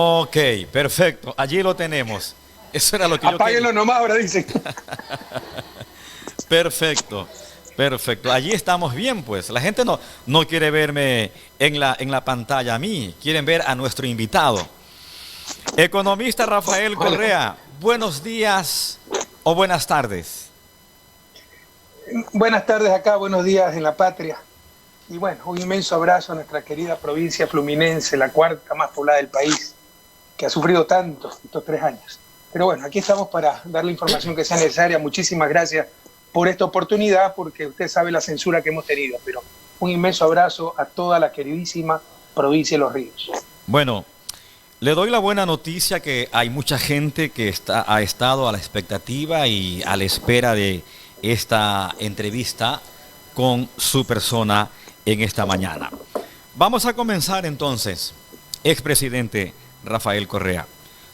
Ok, perfecto. Allí lo tenemos. Eso era lo que yo quería. Apáguenlo nomás, ahora dicen. Perfecto, perfecto. Allí estamos bien, pues. La gente no quiere verme en la pantalla a mí, quieren ver a nuestro invitado. Economista Rafael Hola. Correa, buenos días o buenas tardes. Buenas tardes acá, buenos días en la patria. Y bueno, un inmenso abrazo a nuestra querida provincia fluminense, la cuarta más poblada del país, que ha sufrido tanto estos 3 años. Pero bueno, aquí estamos para dar la información que sea necesaria. Muchísimas gracias por esta oportunidad, porque usted sabe la censura que hemos tenido. Pero un inmenso abrazo a toda la queridísima provincia de Los Ríos. Bueno, le doy la buena noticia que hay mucha gente que ha estado a la expectativa y a la espera de esta entrevista con su persona en esta mañana. Vamos a comenzar entonces, expresidente Rafael Correa,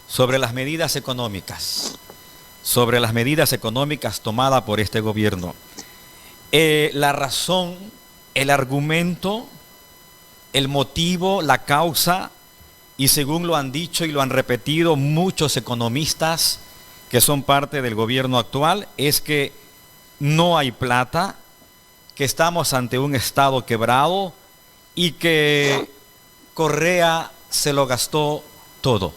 sobre las medidas económicas, tomadas por este gobierno. La razón, el argumento, el motivo, la causa, y según lo han dicho y lo han repetido muchos economistas que son parte del gobierno actual, es que no hay plata, que estamos ante un estado quebrado y que Correa se lo gastó todo.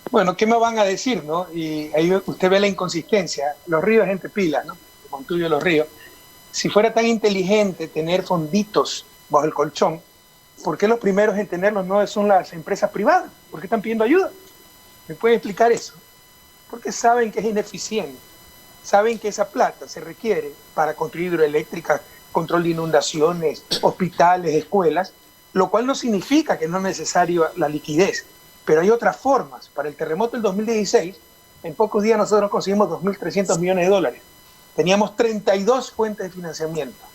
Bueno, ¿qué me van a decir, no? Y ahí usted ve la inconsistencia. Los Ríos es gente pila, ¿no? Montuyo de Los Ríos. Si fuera tan inteligente tener fonditos bajo el colchón, ¿por qué los primeros en tenerlos no son las empresas privadas? ¿Por qué están pidiendo ayuda? ¿Me puede explicar eso? Porque saben que es ineficiente. Saben que esa plata se requiere para construir hidroeléctricas, control de inundaciones, hospitales, escuelas, lo cual no significa que no es necesario la liquidez. Pero hay otras formas. Para el terremoto del 2016, en pocos días nosotros conseguimos 2.300 millones de dólares. Teníamos 32 fuentes de financiamiento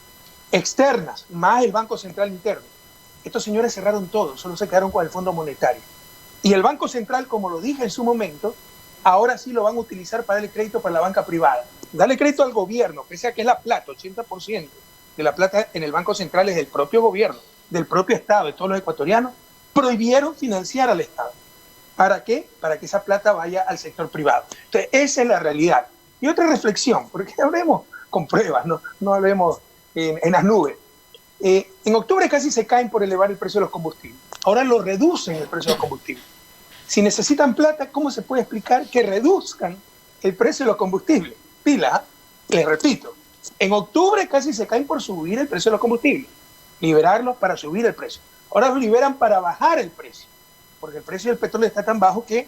externas, más el Banco Central interno. Estos señores cerraron todo, solo se quedaron con el Fondo Monetario. Y el Banco Central, como lo dije en su momento, ahora sí lo van a utilizar para darle crédito para la banca privada. Darle crédito al gobierno, pese a que es la plata, 80% de la plata en el Banco Central es del propio gobierno, del propio Estado, de todos los ecuatorianos, prohibieron financiar al Estado. ¿Para qué? Para que esa plata vaya al sector privado. Entonces, esa es la realidad. Y otra reflexión, porque hablemos con pruebas, no hablemos en las nubes. En octubre casi se caen por elevar el precio de los combustibles. Ahora lo reducen el precio de los combustibles. Si necesitan plata, ¿cómo se puede explicar que reduzcan el precio de los combustibles? Pila, les repito, en octubre casi se caen por subir el precio de los combustibles, liberarlos para subir el precio. Ahora los liberan para bajar el precio, porque el precio del petróleo está tan bajo que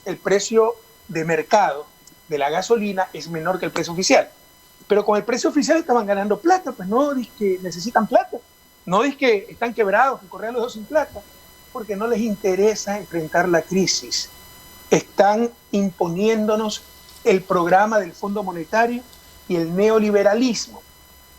el precio de mercado de la gasolina es menor que el precio oficial. Pero con el precio oficial estaban ganando plata, pues no dice que necesitan plata, no dice que están quebrados, que Correa los dos sin plata, porque no les interesa enfrentar la crisis. Están imponiéndonos el programa del Fondo Monetario y el neoliberalismo.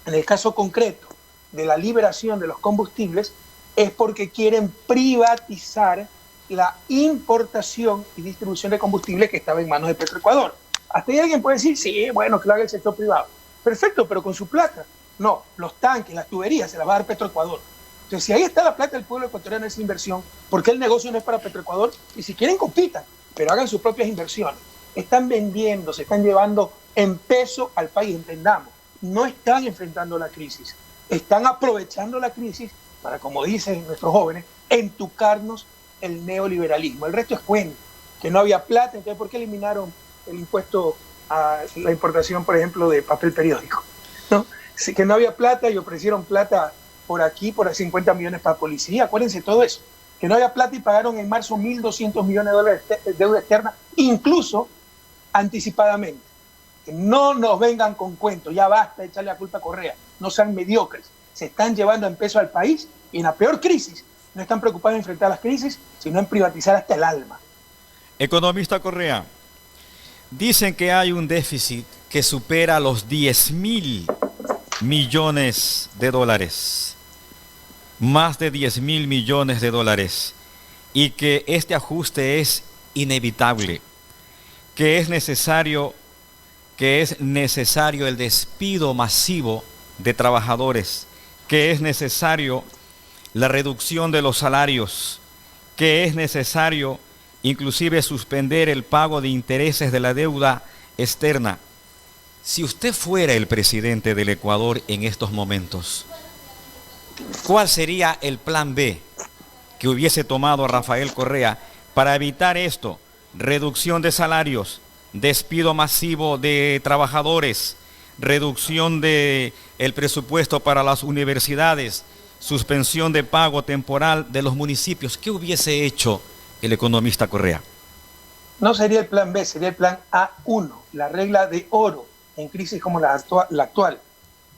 En el caso concreto de la liberación de los combustibles, es porque quieren privatizar la importación y distribución de combustible que estaba en manos de Petroecuador. Hasta ahí alguien puede decir, sí, bueno, que lo haga el sector privado. Perfecto, pero con su plata. No, los tanques, las tuberías se las va a dar Petroecuador. Entonces, si ahí está la plata del pueblo ecuatoriano, esa inversión, ¿por qué el negocio no es para Petroecuador? Y si quieren, compitan, pero hagan sus propias inversiones. Están vendiendo, se están llevando en peso al país, entendamos. No están enfrentando la crisis, están aprovechando la crisis para, como dicen nuestros jóvenes, entucarnos el neoliberalismo. El resto es cuento, que no había plata, entonces ¿por qué eliminaron el impuesto a la importación, por ejemplo, de papel periódico? ¿No? Que no había plata y ofrecieron plata por aquí, por 50 millones para policía, acuérdense todo eso. Que no había plata y pagaron en marzo 1.200 millones de dólares de deuda externa, incluso anticipadamente. Que no nos vengan con cuentos, ya basta de echarle la culpa a Correa, no sean mediocres. Se están llevando en peso al país y en la peor crisis no están preocupados en enfrentar las crisis, sino en privatizar hasta el alma. Economista Correa, dicen que hay un déficit que supera los 10.000 millones de dólares, más de 10.000 millones de dólares, y que este ajuste es inevitable, que es necesario el despido masivo de trabajadores, que es necesario la reducción de los salarios que es necesario inclusive suspender el pago de intereses de la deuda externa. Si usted fuera el presidente del Ecuador en estos momentos, ¿cuál sería el plan B que hubiese tomado Rafael Correa para evitar esto? Reducción de salarios, despido masivo de trabajadores, reducción del presupuesto para las universidades, suspensión de pago temporal de los municipios. ¿Qué hubiese hecho el economista Correa? No sería el plan B, sería el plan A1, la regla de oro en crisis como la actual,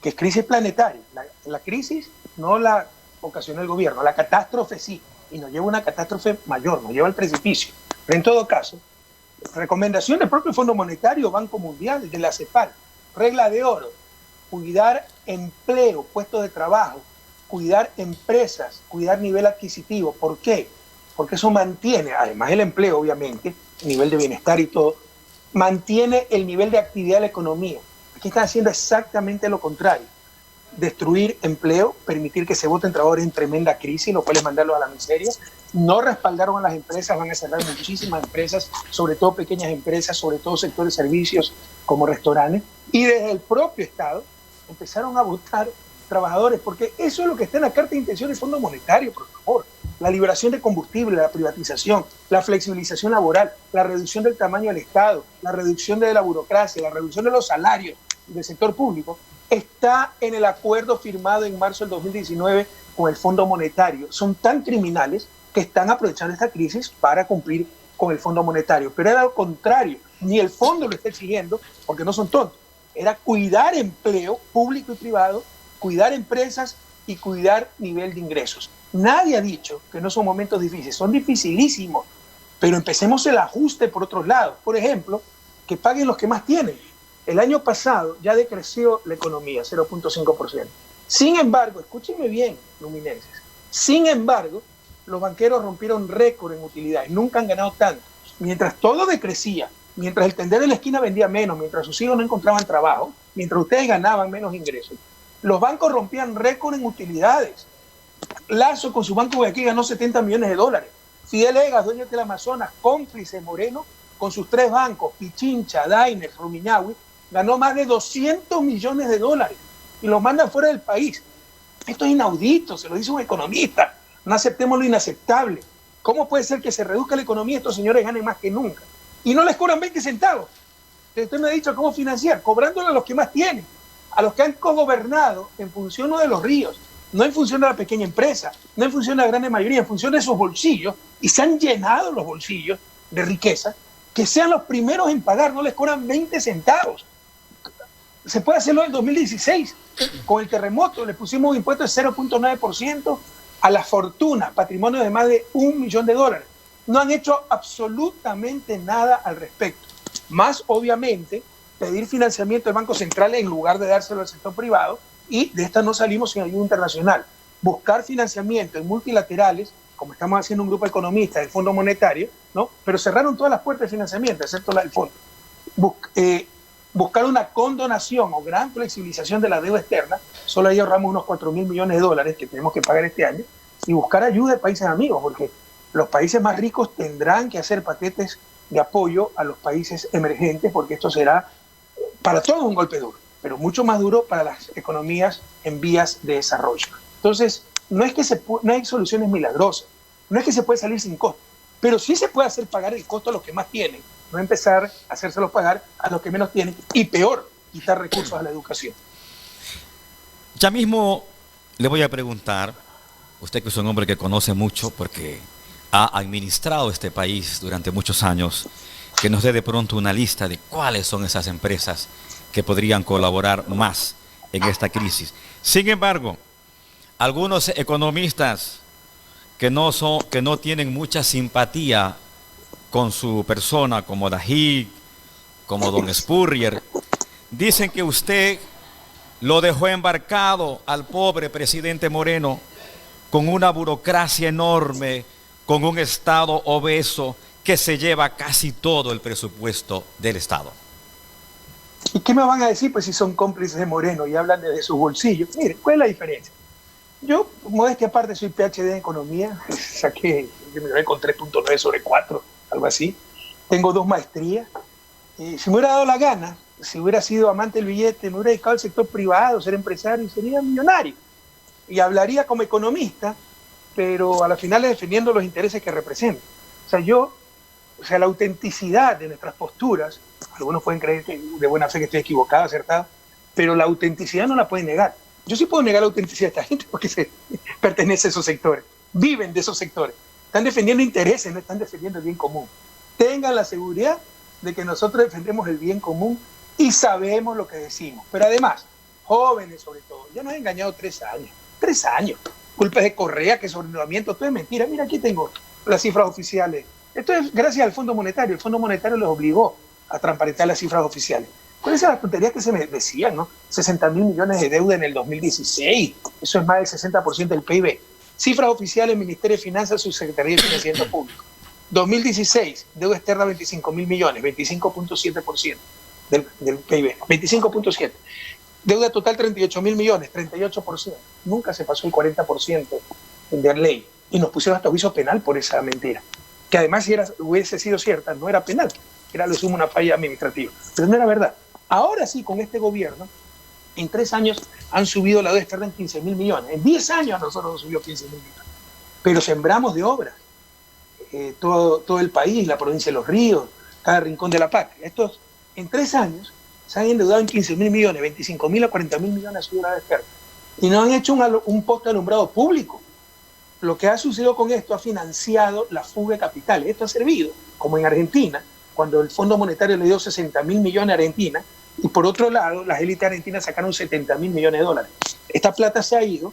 que es crisis planetaria. La crisis no la ocasionó el gobierno, la catástrofe sí, y nos lleva a una catástrofe mayor, nos lleva al precipicio. Pero en todo caso, recomendación del propio Fondo Monetario, Banco Mundial, de la CEPAL, regla de oro, cuidar empleo, puestos de trabajo, cuidar empresas, cuidar nivel adquisitivo. ¿Por qué? Porque eso mantiene, además el empleo obviamente, el nivel de bienestar y todo, mantiene el nivel de actividad de la economía. Aquí están haciendo exactamente lo contrario. Destruir empleo, permitir que se voten trabajadores en tremenda crisis, lo cual es mandarlos a la miseria. No respaldaron a las empresas, van a cerrar muchísimas empresas, sobre todo pequeñas empresas, sobre todo sectores de servicios como restaurantes. Y desde el propio Estado empezaron a votar trabajadores, porque eso es lo que está en la Carta de Intención del Fondo Monetario, por favor. La liberación de combustible, la privatización, la flexibilización laboral, la reducción del tamaño del Estado, la reducción de la burocracia, la reducción de los salarios del sector público, está en el acuerdo firmado en marzo del 2019 con el Fondo Monetario. Son tan criminales que están aprovechando esta crisis para cumplir con el Fondo Monetario. Pero era lo contrario, ni el fondo lo está exigiendo, porque no son tontos. Era cuidar empleo público y privado, cuidar empresas y cuidar nivel de ingresos. Nadie ha dicho que no son momentos difíciles, son dificilísimos, pero empecemos el ajuste por otros lados. Por ejemplo, que paguen los que más tienen. El año pasado ya decreció la economía, 0.5%. Sin embargo, escúchenme bien, luminenses, sin embargo, los banqueros rompieron récord en utilidades, nunca han ganado tanto. Mientras todo decrecía, mientras el tendero de la esquina vendía menos, mientras sus hijos no encontraban trabajo, mientras ustedes ganaban menos ingresos, los bancos rompían récord en utilidades. Lazo con su Banco de aquí ganó 70 millones de dólares. Fidel Egas, dueño del Amazonas, cómplice Moreno, con sus 3 bancos, Pichincha, Diners, Rumiñahui, ganó más de 200 millones de dólares y los mandan fuera del país. Esto es inaudito, se lo dice un economista. No aceptemos lo inaceptable. ¿Cómo puede ser que se reduzca la economía y estos señores ganen más que nunca? Y no les cobran 20 centavos. Usted me ha dicho cómo financiar, cobrándole a los que más tienen, a los que han cogobernado en función no de los ríos, no en función de la pequeña empresa, no en función de la gran mayoría, en función de sus bolsillos, y se han llenado los bolsillos de riqueza, que sean los primeros en pagar, no les cobran 20 centavos. Se puede hacerlo en el 2016, con el terremoto, le pusimos un impuesto de 0.9% a las fortunas, patrimonio de más de $1 millón. No han hecho absolutamente nada al respecto. Más, obviamente, pedir financiamiento del Banco Central en lugar de dárselo al sector privado, y de esta no salimos sin ayuda internacional. Buscar financiamiento en multilaterales, como estamos haciendo un grupo de economistas del Fondo Monetario, ¿no? Pero cerraron todas las puertas de financiamiento, excepto la del fondo. Buscar una condonación o gran flexibilización de la deuda externa, solo ahí ahorramos unos 4.000 millones de dólares que tenemos que pagar este año, y buscar ayuda de países amigos, porque los países más ricos tendrán que hacer paquetes de apoyo a los países emergentes, porque esto será para todos un golpe duro, pero mucho más duro para las economías en vías de desarrollo. Entonces, no hay soluciones milagrosas, no es que se puede salir sin costo, pero sí se puede hacer pagar el costo a los que más tienen, no empezar a hacérselos pagar a los que menos tienen, y peor, quitar recursos a la educación. Ya mismo le voy a preguntar, usted que es un hombre que conoce mucho porque ha administrado este país durante muchos años, que nos dé de pronto una lista de cuáles son esas empresas que podrían colaborar más en esta crisis. Sin embargo, algunos economistas que no tienen mucha simpatía con su persona, como Dají, como don Spurrier, dicen que usted lo dejó embarcado al pobre presidente Moreno con una burocracia enorme, con un Estado obeso que se lleva casi todo el presupuesto del Estado. ¿¿Y qué me van a decir pues si son cómplices de Moreno y hablan desde sus bolsillos? Miren, ¿cuál es la diferencia? Yo, modestia aparte, soy PhD en economía, saqué, me gradué con 3.9 sobre 4, algo así. Tengo 2 maestrías. Si me hubiera dado la gana, si hubiera sido amante del billete, me hubiera dedicado al sector privado, ser empresario y sería millonario. Y hablaría como economista, pero a la final defendiendo los intereses que represento. O sea, la autenticidad de nuestras posturas, algunos pueden creer que de buena fe que estoy equivocado, acertado, pero la autenticidad no la pueden negar. Yo sí puedo negar la autenticidad de esta gente porque pertenece a esos sectores, viven de esos sectores, están defendiendo intereses, no están defendiendo el bien común. Tengan la seguridad de que nosotros defendemos el bien común y sabemos lo que decimos. Pero además, jóvenes sobre todo, ya nos han engañado 3 años. 3 años. Culpa de Correa, que sobreendeudamiento, todo es mentira. Mira, aquí tengo las cifras oficiales. Esto es gracias al Fondo Monetario. El Fondo Monetario los obligó a transparentar las cifras oficiales. ¿Cuáles eran las tonterías que se me decían, no? 60.000 millones de deuda en el 2016. Eso es más del 60% del PIB. Cifras oficiales, Ministerio de Finanzas, Subsecretaría de Financiamiento Público. 2016, deuda externa 25.000 millones, 25.7% del PIB. 25.7%. Deuda total 38.000 millones, 38%. Nunca se pasó el 40% de ley. Y nos pusieron hasta juicio penal por esa mentira. Que además, si hubiese sido cierta, no era penal. Era lo sumo una falla administrativa. Pero no era verdad. Ahora sí, con este gobierno, en 3 años han subido la deuda externa en 15.000 millones. En 10 años a nosotros nos subió 15.000 millones. Pero sembramos de obras. Todo el país, la provincia de Los Ríos, cada rincón de la patria. Estos, en 3 años, se han endeudado en 15.000 millones, 25.000 a 40.000 millones ha subido la deuda externa. Y no han hecho un poste alumbrado público. Lo que ha sucedido con esto ha financiado la fuga de capitales. Esto ha servido, como en Argentina, cuando el Fondo Monetario le dio 60.000 millones a Argentina, y por otro lado, las élites argentinas sacaron 70.000 millones de dólares. Esta plata se ha ido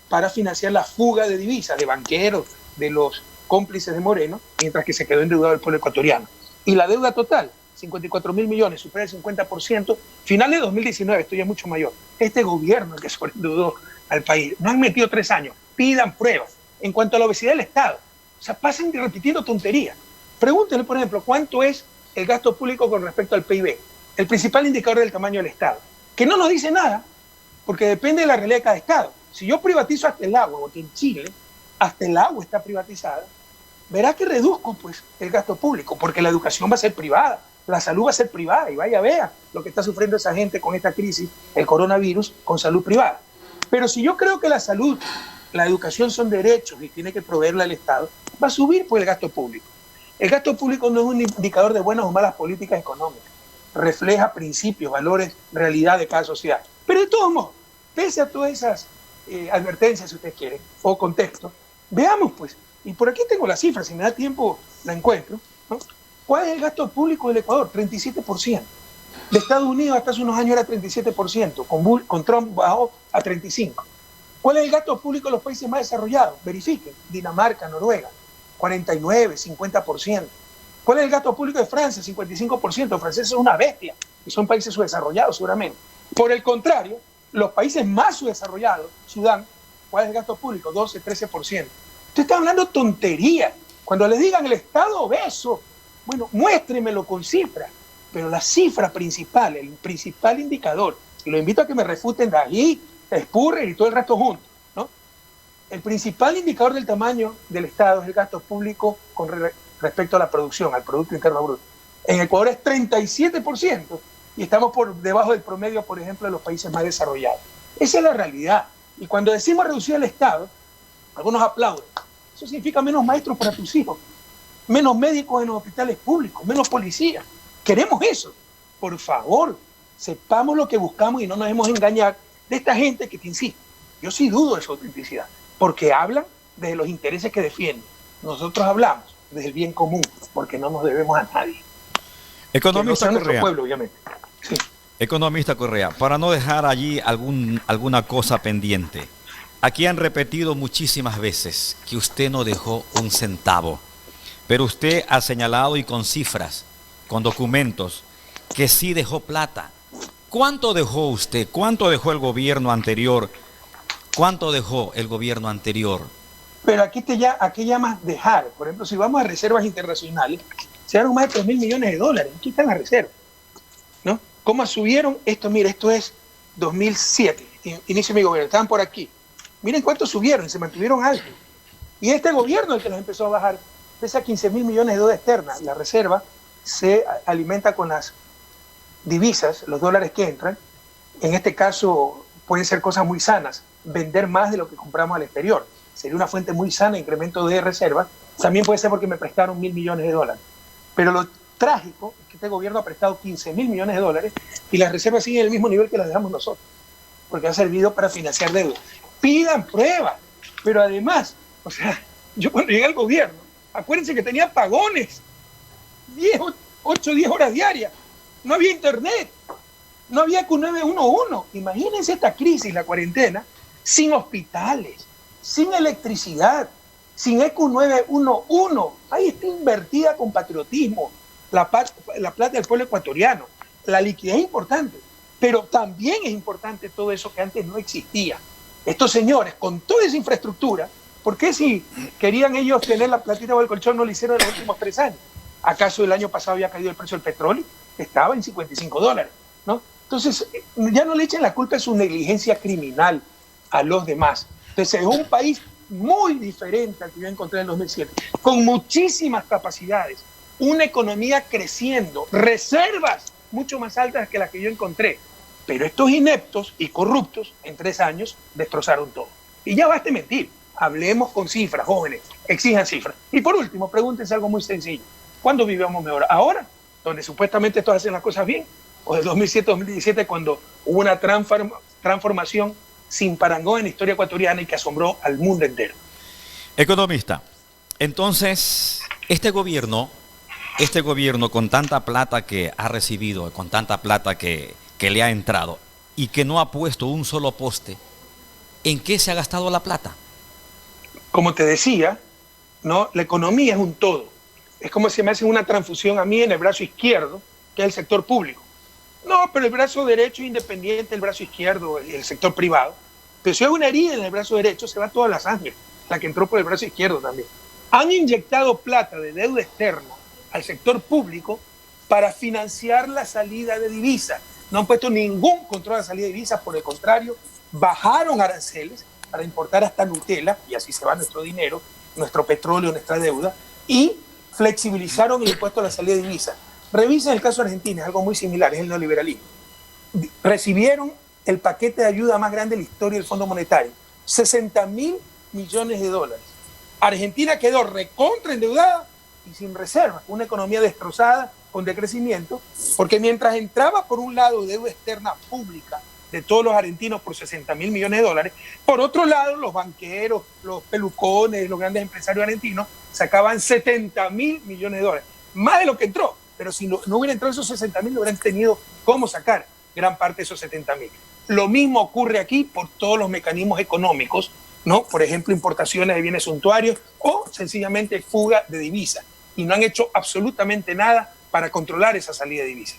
para financiar la fuga de divisas, de banqueros, de los cómplices de Moreno, mientras que se quedó endeudado el pueblo ecuatoriano. Y la deuda total, 54.000 millones, supera el 50%, final de 2019, esto ya es mucho mayor. Este gobierno el que sobreendeudó al país. No han metido 3 años, pidan pruebas. En cuanto a la obesidad del Estado, o sea, pasen repitiendo tonterías. Pregúntenle, por ejemplo, cuánto es el gasto público con respecto al PIB, el principal indicador del tamaño del Estado, que no nos dice nada, porque depende de la realidad de cada Estado. Si yo privatizo hasta el agua, porque en Chile hasta el agua está privatizada, verá que reduzco pues el gasto público, porque la educación va a ser privada, la salud va a ser privada, y vea lo que está sufriendo esa gente con esta crisis, el coronavirus, con salud privada. Pero si yo creo que la salud, la educación son derechos y tiene que proveerla el Estado, va a subir pues el gasto público. El gasto público no es un indicador de buenas o malas políticas económicas, refleja principios, valores, realidad de cada sociedad. Pero de todos modos, pese a todas esas advertencias, si ustedes quieren, o contextos, veamos pues, y por aquí tengo la cifra, si me da tiempo la encuentro, ¿no? ¿Cuál es el gasto público del Ecuador? 37%. De Estados Unidos hasta hace unos años era 37%, con Trump bajó a 35%. ¿Cuál es el gasto público de los países más desarrollados? Verifiquen, Dinamarca, Noruega, 49%, 50%. ¿Cuál es el gasto público de Francia? 55%. Los franceses son una bestia y son países subdesarrollados seguramente. Por el contrario, los países más subdesarrollados, Sudán, ¿cuál es el gasto público? 12, 13%. Usted está hablando tonterías. Cuando les digan el Estado obeso, bueno, muéstremelo con cifras. Pero la cifra principal, el principal indicador, y lo invito a que me refuten de ahí, Spurrier y todo el resto juntos, ¿no? El principal indicador del tamaño del Estado es el gasto público con respecto a la producción, al Producto Interno Bruto. En Ecuador es 37% y estamos por debajo del promedio, por ejemplo, de los países más desarrollados. Esa es la realidad. Y cuando decimos reducir el Estado, algunos aplauden. Eso significa menos maestros para tus hijos, menos médicos en los hospitales públicos, menos policías. Queremos eso. Por favor, sepamos lo que buscamos y no nos dejemos engañar de esta gente que te insiste. Yo sí dudo de su autenticidad, porque hablan de los intereses que defienden. Nosotros hablamos desde el bien común, porque no nos debemos a nadie. Economista que no Correa. Pueblo, obviamente. Sí. Economista Correa, para no dejar allí alguna cosa pendiente, aquí han repetido muchísimas veces que usted no dejó un centavo, pero usted ha señalado y con cifras, con documentos, que sí dejó plata. ¿Cuánto dejó usted? ¿Cuánto dejó el gobierno anterior? ¿Cuánto dejó el gobierno anterior? Pero aquí llamas dejar. Por ejemplo, si vamos a reservas internacionales, se dieron más de 3.000 millones de dólares. Aquí están las reservas, ¿no? ¿Cómo subieron? Esto, mira, esto es 2007, inicio de mi gobierno. Estaban por aquí. Miren cuánto subieron y se mantuvieron altos. Y este gobierno es el que los empezó a bajar. Pesa 15.000 millones de deuda externa. La reserva se alimenta con las divisas, los dólares que entran. En este caso pueden ser cosas muy sanas. Vender más de lo que compramos al exterior. Sería una fuente muy sana de incremento de reservas. También puede ser porque me prestaron 1.000 millones de dólares. Pero lo trágico es que este gobierno ha prestado 15.000 millones de dólares y las reservas siguen en el mismo nivel que las dejamos nosotros, porque ha servido para financiar deuda. Pidan pruebas, pero además, o sea, yo cuando llegué al gobierno, acuérdense que tenía apagones, 8 o 10 horas diarias, no había internet, no había Q911. Imagínense esta crisis, la cuarentena, sin hospitales, sin electricidad, sin EQ911. Ahí está invertida con patriotismo la plata del pueblo ecuatoriano. La liquidez es importante, pero también es importante todo eso que antes no existía. Estos señores, con toda esa infraestructura, ¿por qué si querían ellos tener la platita o el colchón no lo hicieron en los últimos 3 años? ¿Acaso el año pasado había caído el precio del petróleo? Estaba en $55, ¿no? Entonces, ya no le echen la culpa de su negligencia criminal a los demás. Entonces, es un país muy diferente al que yo encontré en el 2007, con muchísimas capacidades, una economía creciendo, reservas mucho más altas que las que yo encontré. Pero estos ineptos y corruptos en 3 años destrozaron todo. Y ya basta mentir. Hablemos con cifras, jóvenes. Exijan cifras. Y por último, pregúntense algo muy sencillo. ¿Cuándo vivimos mejor? ¿Ahora, donde supuestamente estos hacen las cosas bien? ¿O de 2007-2017, cuando hubo una transformación sin parangón en la historia ecuatoriana y que asombró al mundo entero? Economista, entonces, este gobierno con tanta plata que ha recibido, con tanta plata que le ha entrado y que no ha puesto un solo poste, ¿en qué se ha gastado la plata? Como te decía, ¿no? La economía es un todo. Es como si me hacen una transfusión a mí en el brazo izquierdo, que es el sector público. No, pero el brazo derecho es independiente, el brazo izquierdo, el sector privado. Pero si hay una herida en el brazo derecho, se va toda la sangre, la que entró por el brazo izquierdo también. Han inyectado plata de deuda externa al sector público para financiar la salida de divisas. No han puesto ningún control a la salida de divisas, por el contrario, bajaron aranceles para importar hasta Nutella, y así se va nuestro dinero, nuestro petróleo, nuestra deuda, y flexibilizaron el impuesto a la salida de divisas. Revisen el caso de Argentina, es algo muy similar, es el neoliberalismo. Recibieron el paquete de ayuda más grande de la historia del Fondo Monetario, 60.000 millones de dólares. Argentina quedó recontra endeudada y sin reservas, una economía destrozada, con decrecimiento, porque mientras entraba por un lado deuda externa pública de todos los argentinos por 60.000 millones de dólares, por otro lado los banqueros, los pelucones, los grandes empresarios argentinos sacaban 70.000 millones de dólares, más de lo que entró, pero si no hubiera entrado esos 60.000 no hubieran tenido cómo sacar gran parte de esos 70.000. Lo mismo ocurre aquí por todos los mecanismos económicos, ¿no? Por ejemplo, importaciones de bienes suntuarios o sencillamente fuga de divisas, y no han hecho absolutamente nada para controlar esa salida de divisas.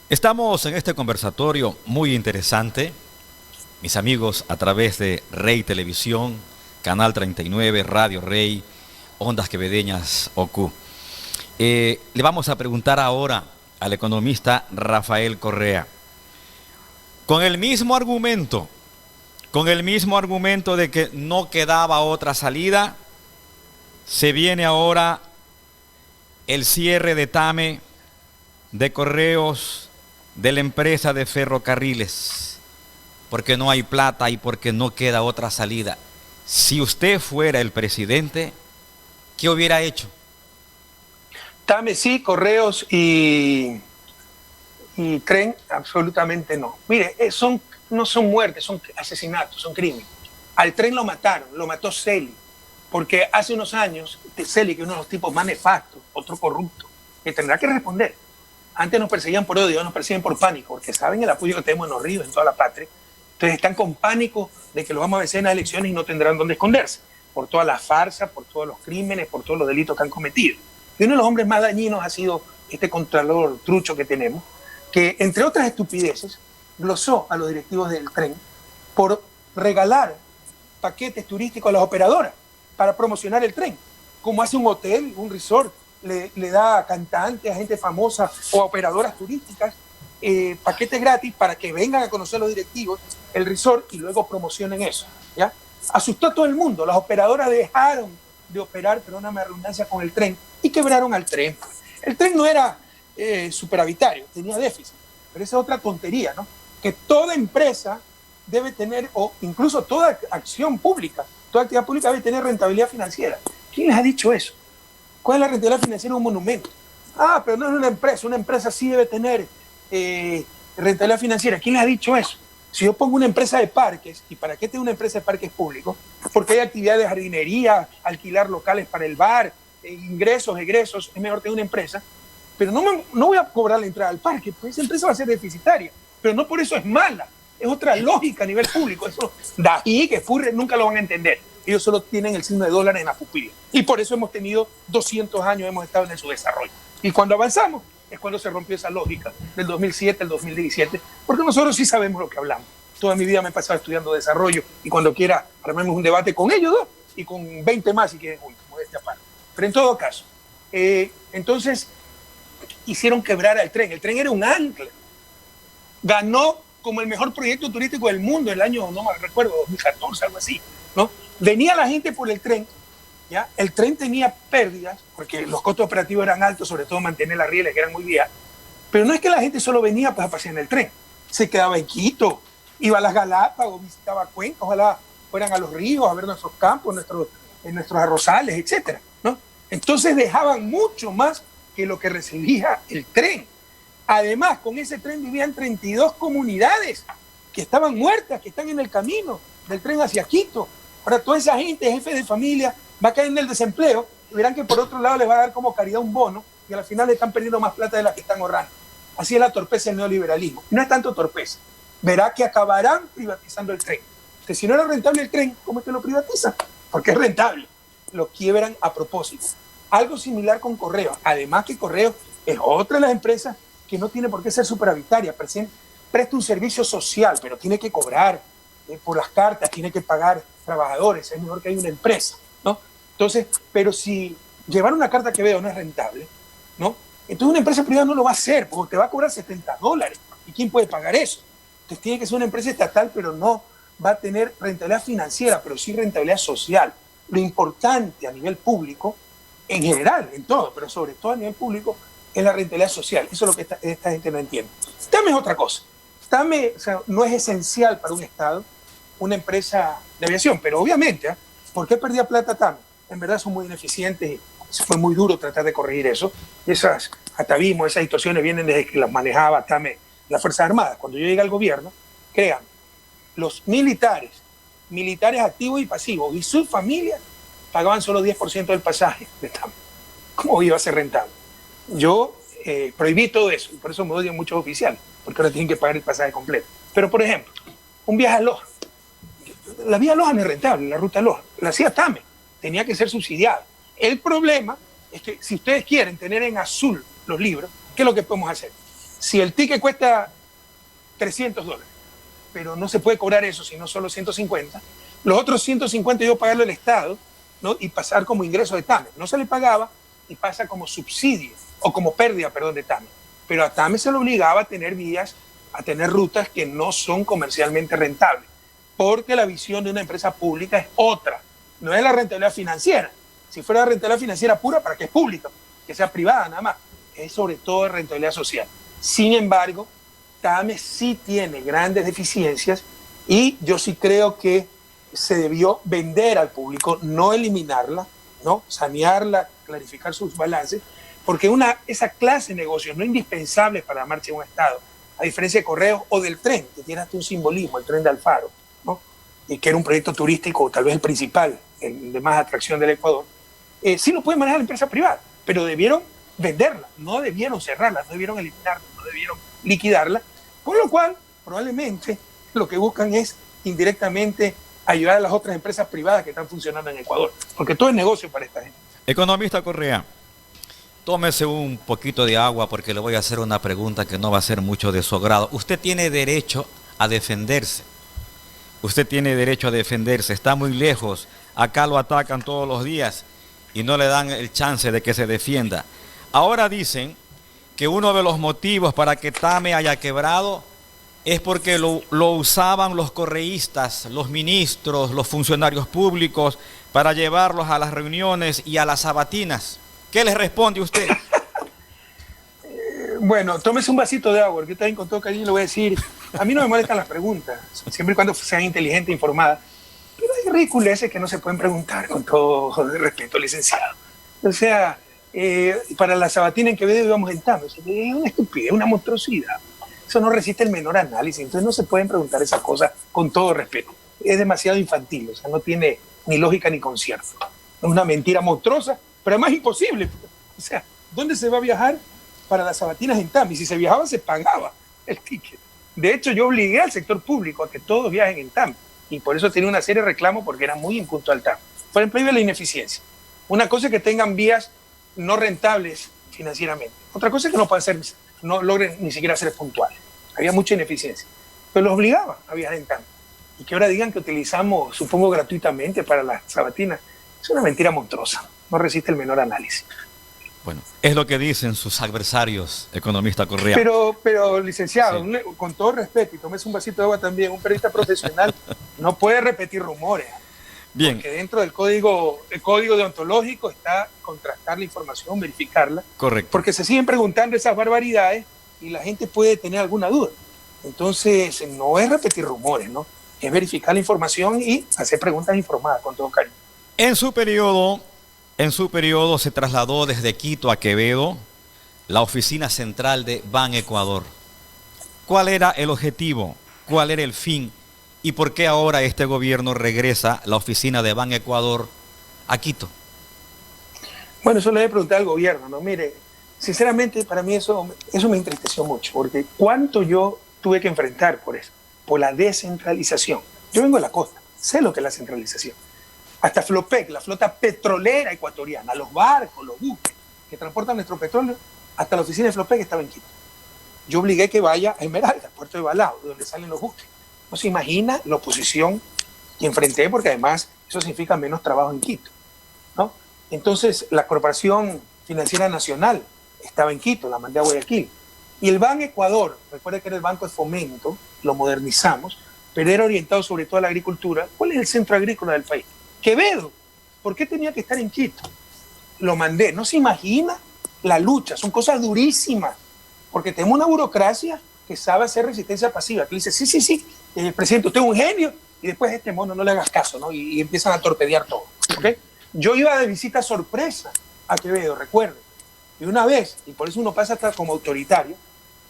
Estamos en este conversatorio muy interesante, mis amigos, a través de Rey Televisión, Canal 39, Radio Rey, Ondas Quevedeñas OQ. Le vamos a preguntar ahora al economista Rafael Correa, con el mismo argumento de que no quedaba otra salida, se viene ahora el cierre de TAME, de Correos, de la empresa de ferrocarriles, porque no hay plata y porque no queda otra salida. Si usted fuera el presidente, ¿qué hubiera hecho? TAME sí, Correos y Tren absolutamente no. Mire, no son muertes, son asesinatos, son crímenes. Al Tren lo mataron, lo mató Celi, porque hace unos años, Celi, que es uno de los tipos más nefastos, otro corrupto, que tendrá que responder. Antes nos perseguían por odio, nos persiguen por pánico, porque saben el apoyo que tenemos en los ríos, en toda la patria. Entonces están con pánico de que los vamos a vencer en las elecciones y no tendrán dónde esconderse, por toda la farsa, por todos los crímenes, por todos los delitos que han cometido. Y uno de los hombres más dañinos ha sido este contralor trucho que tenemos, que entre otras estupideces glosó a los directivos del Tren por regalar paquetes turísticos a las operadoras para promocionar el tren, como hace un hotel, un resort, le da a cantantes, a gente famosa o a operadoras turísticas paquetes gratis para que vengan a conocer los directivos el resort y luego promocionen eso, ¿ya? asustó a todo el mundo. Las operadoras dejaron de operar, perdóname la redundancia, con el tren y quebraron al tren. El tren no era superavitario, tenía déficit, pero esa es otra tontería, ¿no? Que toda empresa debe tener, o incluso toda acción pública, toda actividad pública debe tener rentabilidad financiera. ¿Quién les ha dicho eso? ¿Cuál es la rentabilidad financiera de un monumento? Ah, pero no es una empresa sí debe tener rentabilidad financiera. ¿Quién les ha dicho eso? Si yo pongo una empresa de parques, ¿y para qué tengo una empresa de parques públicos? Porque hay actividad de jardinería, alquilar locales para el bar, ingresos, egresos, es mejor tener una empresa, pero no voy a cobrar la entrada al parque, porque esa empresa va a ser deficitaria, pero no por eso es mala, es otra lógica a nivel público. Eso Dají, que Furre nunca lo van a entender. Ellos solo tienen el signo de dólar en la pupila. Y por eso hemos tenido 200 años, hemos estado en su desarrollo. Y cuando avanzamos es cuando se rompió esa lógica del 2007 al 2017, porque nosotros sí sabemos lo que hablamos. Toda mi vida me he pasado estudiando desarrollo y cuando quiera armemos un debate con ellos dos y con 20 más si quieren, como de esta parte. Pero en todo caso, entonces hicieron quebrar al tren. El tren era un ancla. Ganó como el mejor proyecto turístico del mundo el año, no me recuerdo, 2014, algo así, ¿no? Venía la gente por el tren, ¿ya? El tren tenía pérdidas, porque los costos operativos eran altos, sobre todo mantener las rieles, que eran muy viejas, pero no es que la gente solo venía pues, a pasear en el tren, se quedaba en Quito, iba a las Galápagos, visitaba Cuenca, ojalá fueran a los ríos, a ver nuestros campos, nuestros arrozales, etcétera, ¿no? Entonces dejaban mucho más que lo que recibía el tren. Además, con ese tren vivían 32 comunidades que estaban muertas, que están en el camino del tren hacia Quito. Ahora, toda esa gente, jefe de familia, va a caer en el desempleo y verán que por otro lado les va a dar como caridad un bono y al final le están perdiendo más plata de la que están ahorrando. Así es la torpeza del neoliberalismo. No es tanto torpeza. Verá que acabarán privatizando el tren. Que si no era rentable el tren, ¿cómo es que lo privatizan? Porque es rentable. Lo quiebran a propósito. Algo similar con Correo. Además que Correo es otra de las empresas que no tiene por qué ser superavitaria. Presta un servicio social, pero tiene que cobrar por las cartas, tiene que pagar trabajadores. Es mejor que haya una empresa, ¿no? Entonces, pero si llevar una carta que veo no es rentable, ¿no? Entonces una empresa privada no lo va a hacer, porque te va a cobrar $70. ¿Y quién puede pagar eso? Entonces tiene que ser una empresa estatal, pero no va a tener rentabilidad financiera, pero sí rentabilidad social. Lo importante a nivel público, en general, en todo, pero sobre todo a nivel público, es la rentabilidad social. Eso es lo que esta gente no entiende. TAME es otra cosa. TAME, o sea, no es esencial para un Estado una empresa de aviación, pero obviamente, ¿por qué perdía plata TAME? En verdad son muy ineficientes y fue muy duro tratar de corregir eso. Esas atavismos, esas situaciones vienen desde que las manejaba TAME, las Fuerzas Armadas. Cuando yo llegué al gobierno, créanme, los militares activos y pasivos y sus familias pagaban solo 10% del pasaje de TAME. ¿Cómo iba a ser rentable? Yo prohibí todo eso y por eso me odian muchos oficiales, porque ahora tienen que pagar el pasaje completo. Pero, por ejemplo, un viaje a Loja. La vía Loja no es rentable, la ruta Loja. La hacía TAME, tenía que ser subsidiada. El problema es que si ustedes quieren tener en azul los libros, ¿qué es lo que podemos hacer? Si el ticket cuesta $300, pero no se puede cobrar eso, sino solo 150, los otros 150 yo pagarlo al Estado, ¿no? Y pasar como ingreso de TAME. No se le pagaba y pasa como subsidio, o como pérdida, perdón, de TAME. Pero a TAME se le obligaba a tener vías, a tener rutas que no son comercialmente rentables, porque la visión de una empresa pública es otra, no es la rentabilidad financiera. Si fuera la rentabilidad financiera pura, ¿para qué es pública? Que sea privada nada más. Es sobre todo rentabilidad social. Sin embargo, TAME sí tiene grandes deficiencias y yo sí creo que se debió vender al público, no eliminarla, ¿no? Sanearla, clarificar sus balances, porque esa clase de negocios no indispensables para la marcha de un Estado, a diferencia de Correos o del tren, que tiene hasta un simbolismo, el tren de Alfaro, ¿no? Y que era un proyecto turístico, tal vez el principal, el de más atracción del Ecuador, sí lo puede manejar la empresa privada, pero debieron venderla, no debieron cerrarla, no debieron eliminarla, no debieron liquidarla, con lo cual probablemente lo que buscan es indirectamente ayudar a las otras empresas privadas que están funcionando en Ecuador, porque todo es negocio para esta gente. Economista Correa, tómese un poquito de agua porque le voy a hacer una pregunta que no va a ser mucho de su agrado. Usted tiene derecho a defenderse. Usted tiene derecho a defenderse. Está muy lejos. Acá lo atacan todos los días y no le dan el chance de que se defienda. Ahora dicen que uno de los motivos para que TAME haya quebrado es porque lo usaban los correístas, los ministros, los funcionarios públicos para llevarlos a las reuniones y a las sabatinas. ¿Qué les responde usted? Bueno, tómese un vasito de agua, porque yo también con todo cariño le voy a decir, a mí no me molestan las preguntas, siempre y cuando sean inteligentes e informadas, pero hay ridiculeces que no se pueden preguntar con todo respeto, licenciado. O sea, para la sabatina en Quevedo íbamos en TAM, es una estupidez, una monstruosidad. Eso no resiste el menor análisis, entonces no se pueden preguntar esas cosas con todo respeto. Es demasiado infantil, o sea, no tiene ni lógica ni concierto. Es una mentira monstruosa, pero además imposible. O sea, ¿dónde se va a viajar para las sabatinas en TAM? Y si se viajaba, se pagaba el ticket. De hecho, yo obligué al sector público a que todos viajen en TAM, y por eso tenía una serie de reclamos porque era muy impuntual TAM. Por ejemplo, ahí ve la ineficiencia. Una cosa es que tengan vías no rentables financieramente. Otra cosa es que no logren ni siquiera ser puntuales. Había mucha ineficiencia. Pero los obligaba a viajar en TAM. Y que ahora digan que utilizamos, supongo, gratuitamente para las sabatinas, es una mentira monstruosa. No resiste el menor análisis. Bueno, es lo que dicen sus adversarios, economista Correa. Pero licenciado, Sí. Con todo respeto, y tómese un vasito de agua también, un periodista profesional no puede repetir rumores. Bien. Porque dentro del código deontológico está contrastar la información, verificarla. Correcto. Porque se siguen preguntando esas barbaridades y la gente puede tener alguna duda. Entonces, no es repetir rumores, ¿no? Es verificar la información y hacer preguntas informadas con todo cariño. En su periodo se trasladó desde Quito a Quevedo la oficina central de Ban Ecuador. ¿Cuál era el objetivo? ¿Cuál era el fin? ¿Y por qué ahora este gobierno regresa la oficina de Ban Ecuador a Quito? Bueno, eso le voy a preguntar al gobierno, ¿no? Mire, sinceramente para mí eso me entristeció mucho, porque cuánto yo tuve que enfrentar por eso, por la descentralización. Yo vengo de la costa, sé lo que es la centralización. Hasta Flopec, la flota petrolera ecuatoriana, los barcos, los buques que transportan nuestro petróleo, hasta la oficina de Flopec estaba en Quito. Yo obligué que vaya a Esmeralda, Puerto de Balao, de donde salen los buques. No se imagina la oposición que enfrenté, porque además eso significa menos trabajo en Quito, ¿no? Entonces, la Corporación Financiera Nacional estaba en Quito, la mandé a Guayaquil. Y el Ban Ecuador, recuerda que era el Banco de Fomento, lo modernizamos, pero era orientado sobre todo a la agricultura. ¿Cuál es el centro agrícola del país? Quevedo. ¿Por qué tenía que estar en Quito? Lo mandé. No se imagina la lucha, son cosas durísimas, porque tenemos una burocracia que sabe hacer resistencia pasiva, que dice, sí, presidente, usted es un genio, y después este mono no le hagas caso, ¿no? Y empiezan a torpedear todo, ¿okay? Yo iba de visita sorpresa a Quevedo, recuerdo, y una vez, y por eso uno pasa hasta como autoritario,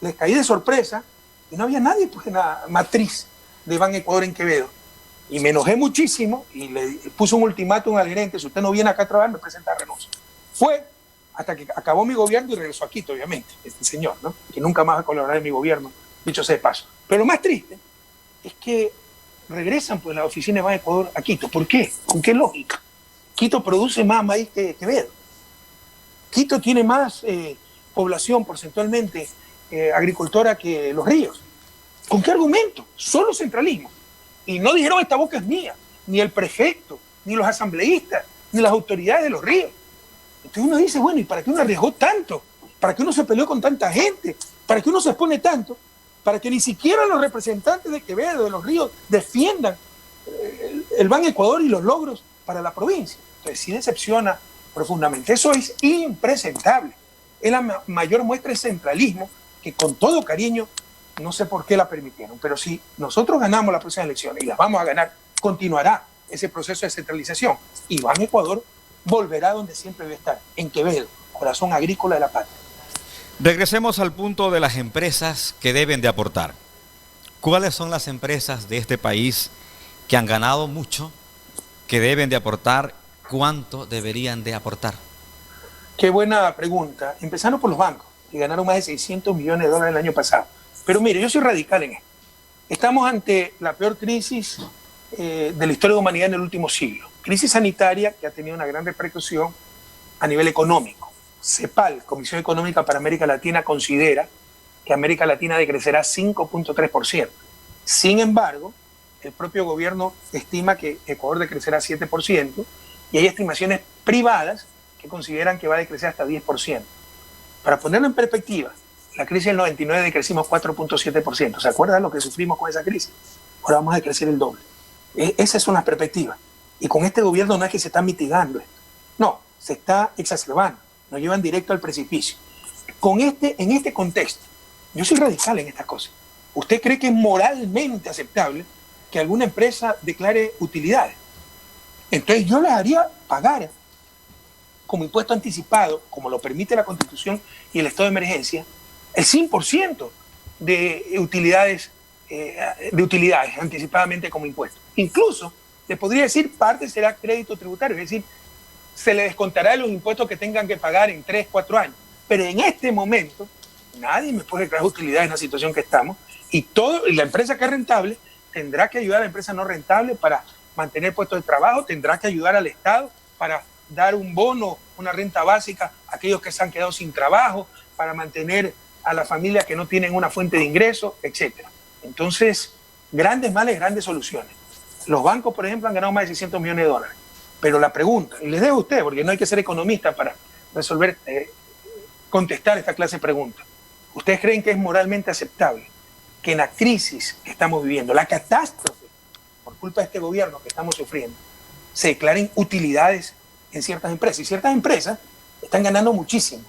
les caí de sorpresa y no había nadie, pues, en la matriz de Ban Ecuador en Quevedo. Y me enojé muchísimo y le puse un ultimátum al gerente: si usted no viene acá a trabajar, me presenta renuncia. Fue hasta que acabó mi gobierno y regresó a Quito, obviamente, este señor, ¿no? Que nunca más va a colaborar en mi gobierno, dicho sea de paso. Pero lo más triste es que regresan, pues, la oficina de Ban Ecuador a Quito. ¿Por qué? ¿Con qué lógica? Quito produce más maíz que Quevedo. Quito tiene más población porcentualmente agricultora que Los Ríos. ¿Con qué argumento? Solo centralismo. Y no dijeron esta boca es mía, ni el prefecto, ni los asambleístas, ni las autoridades de Los Ríos. Entonces uno dice, bueno, ¿y para qué uno arriesgó tanto? ¿Para qué uno se peleó con tanta gente? ¿Para qué uno se expone tanto? Para que ni siquiera los representantes de Quevedo, de Los Ríos, defiendan el Ban Ecuador y los logros para la provincia. Entonces sí decepciona profundamente. Eso es impresentable. Es la mayor muestra de centralismo que, con todo cariño, no sé por qué la permitieron. Pero si nosotros ganamos las próximas elecciones, y las vamos a ganar, continuará ese proceso de centralización. Y Ban Ecuador volverá donde siempre debe estar, en Quevedo, corazón agrícola de la patria. Regresemos al punto de las empresas que deben de aportar. ¿Cuáles son las empresas de este país que han ganado mucho, que deben de aportar? ¿Cuánto deberían de aportar? Qué buena pregunta. Empezaron por los bancos, que ganaron más de 600 millones de dólares el año pasado. Pero mire, yo soy radical en esto. Estamos ante la peor crisis de la historia de la humanidad en el último siglo. Crisis sanitaria que ha tenido una gran repercusión a nivel económico. CEPAL, Comisión Económica para América Latina, considera que América Latina decrecerá 5.3%. Sin embargo, el propio gobierno estima que Ecuador decrecerá 7%, y hay estimaciones privadas que consideran que va a decrecer hasta 10%. Para ponerlo en perspectiva, La crisis del 99 decrecimos 4.7%. ¿Se acuerdan lo que sufrimos con esa crisis? Ahora vamos a decrecer el doble. Esas son las perspectivas. Y con este gobierno no es que se está mitigando esto. No, se está exacerbando. Nos llevan directo al precipicio. En este contexto, yo soy radical en estas cosas. ¿Usted cree que es moralmente aceptable que alguna empresa declare utilidades? Entonces yo les haría pagar como impuesto anticipado, como lo permite la Constitución y el estado de emergencia, el 100% de utilidades anticipadamente como impuesto. Incluso, le podría decir, parte será crédito tributario, es decir, se le descontará de los impuestos que tengan que pagar en 3, 4 años. Pero en este momento, nadie me puede declarar utilidades en la situación que estamos, y la empresa que es rentable tendrá que ayudar a la empresa no rentable para mantener puestos de trabajo, tendrá que ayudar al Estado para dar un bono, una renta básica a aquellos que se han quedado sin trabajo, para mantener a las familias que no tienen una fuente de ingreso, etc. Entonces, grandes males, grandes soluciones. Los bancos, por ejemplo, han ganado más de 600 millones de dólares. Pero la pregunta, y les dejo a usted, porque no hay que ser economista para resolver, contestar esta clase de preguntas. ¿Ustedes creen que es moralmente aceptable que en la crisis que estamos viviendo, la catástrofe, por culpa de este gobierno que estamos sufriendo, se declaren utilidades en ciertas empresas? Y ciertas empresas están ganando muchísimo.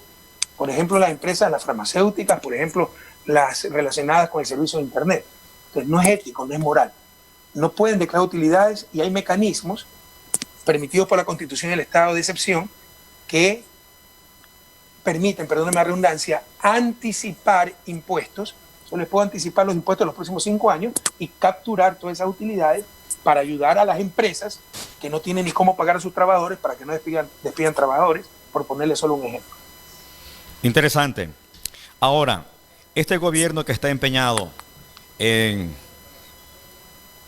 Por ejemplo, las empresas, las farmacéuticas, por ejemplo, las relacionadas con el servicio de Internet. Entonces, no es ético, no es moral. No pueden declarar utilidades y hay mecanismos permitidos por la Constitución y el estado de excepción que permiten, perdónenme la redundancia, anticipar impuestos. Yo les puedo anticipar los impuestos de los próximos 5 años y capturar todas esas utilidades para ayudar a las empresas que no tienen ni cómo pagar a sus trabajadores para que no despidan trabajadores, por ponerle solo un ejemplo. Interesante. Ahora, este gobierno que está empeñado en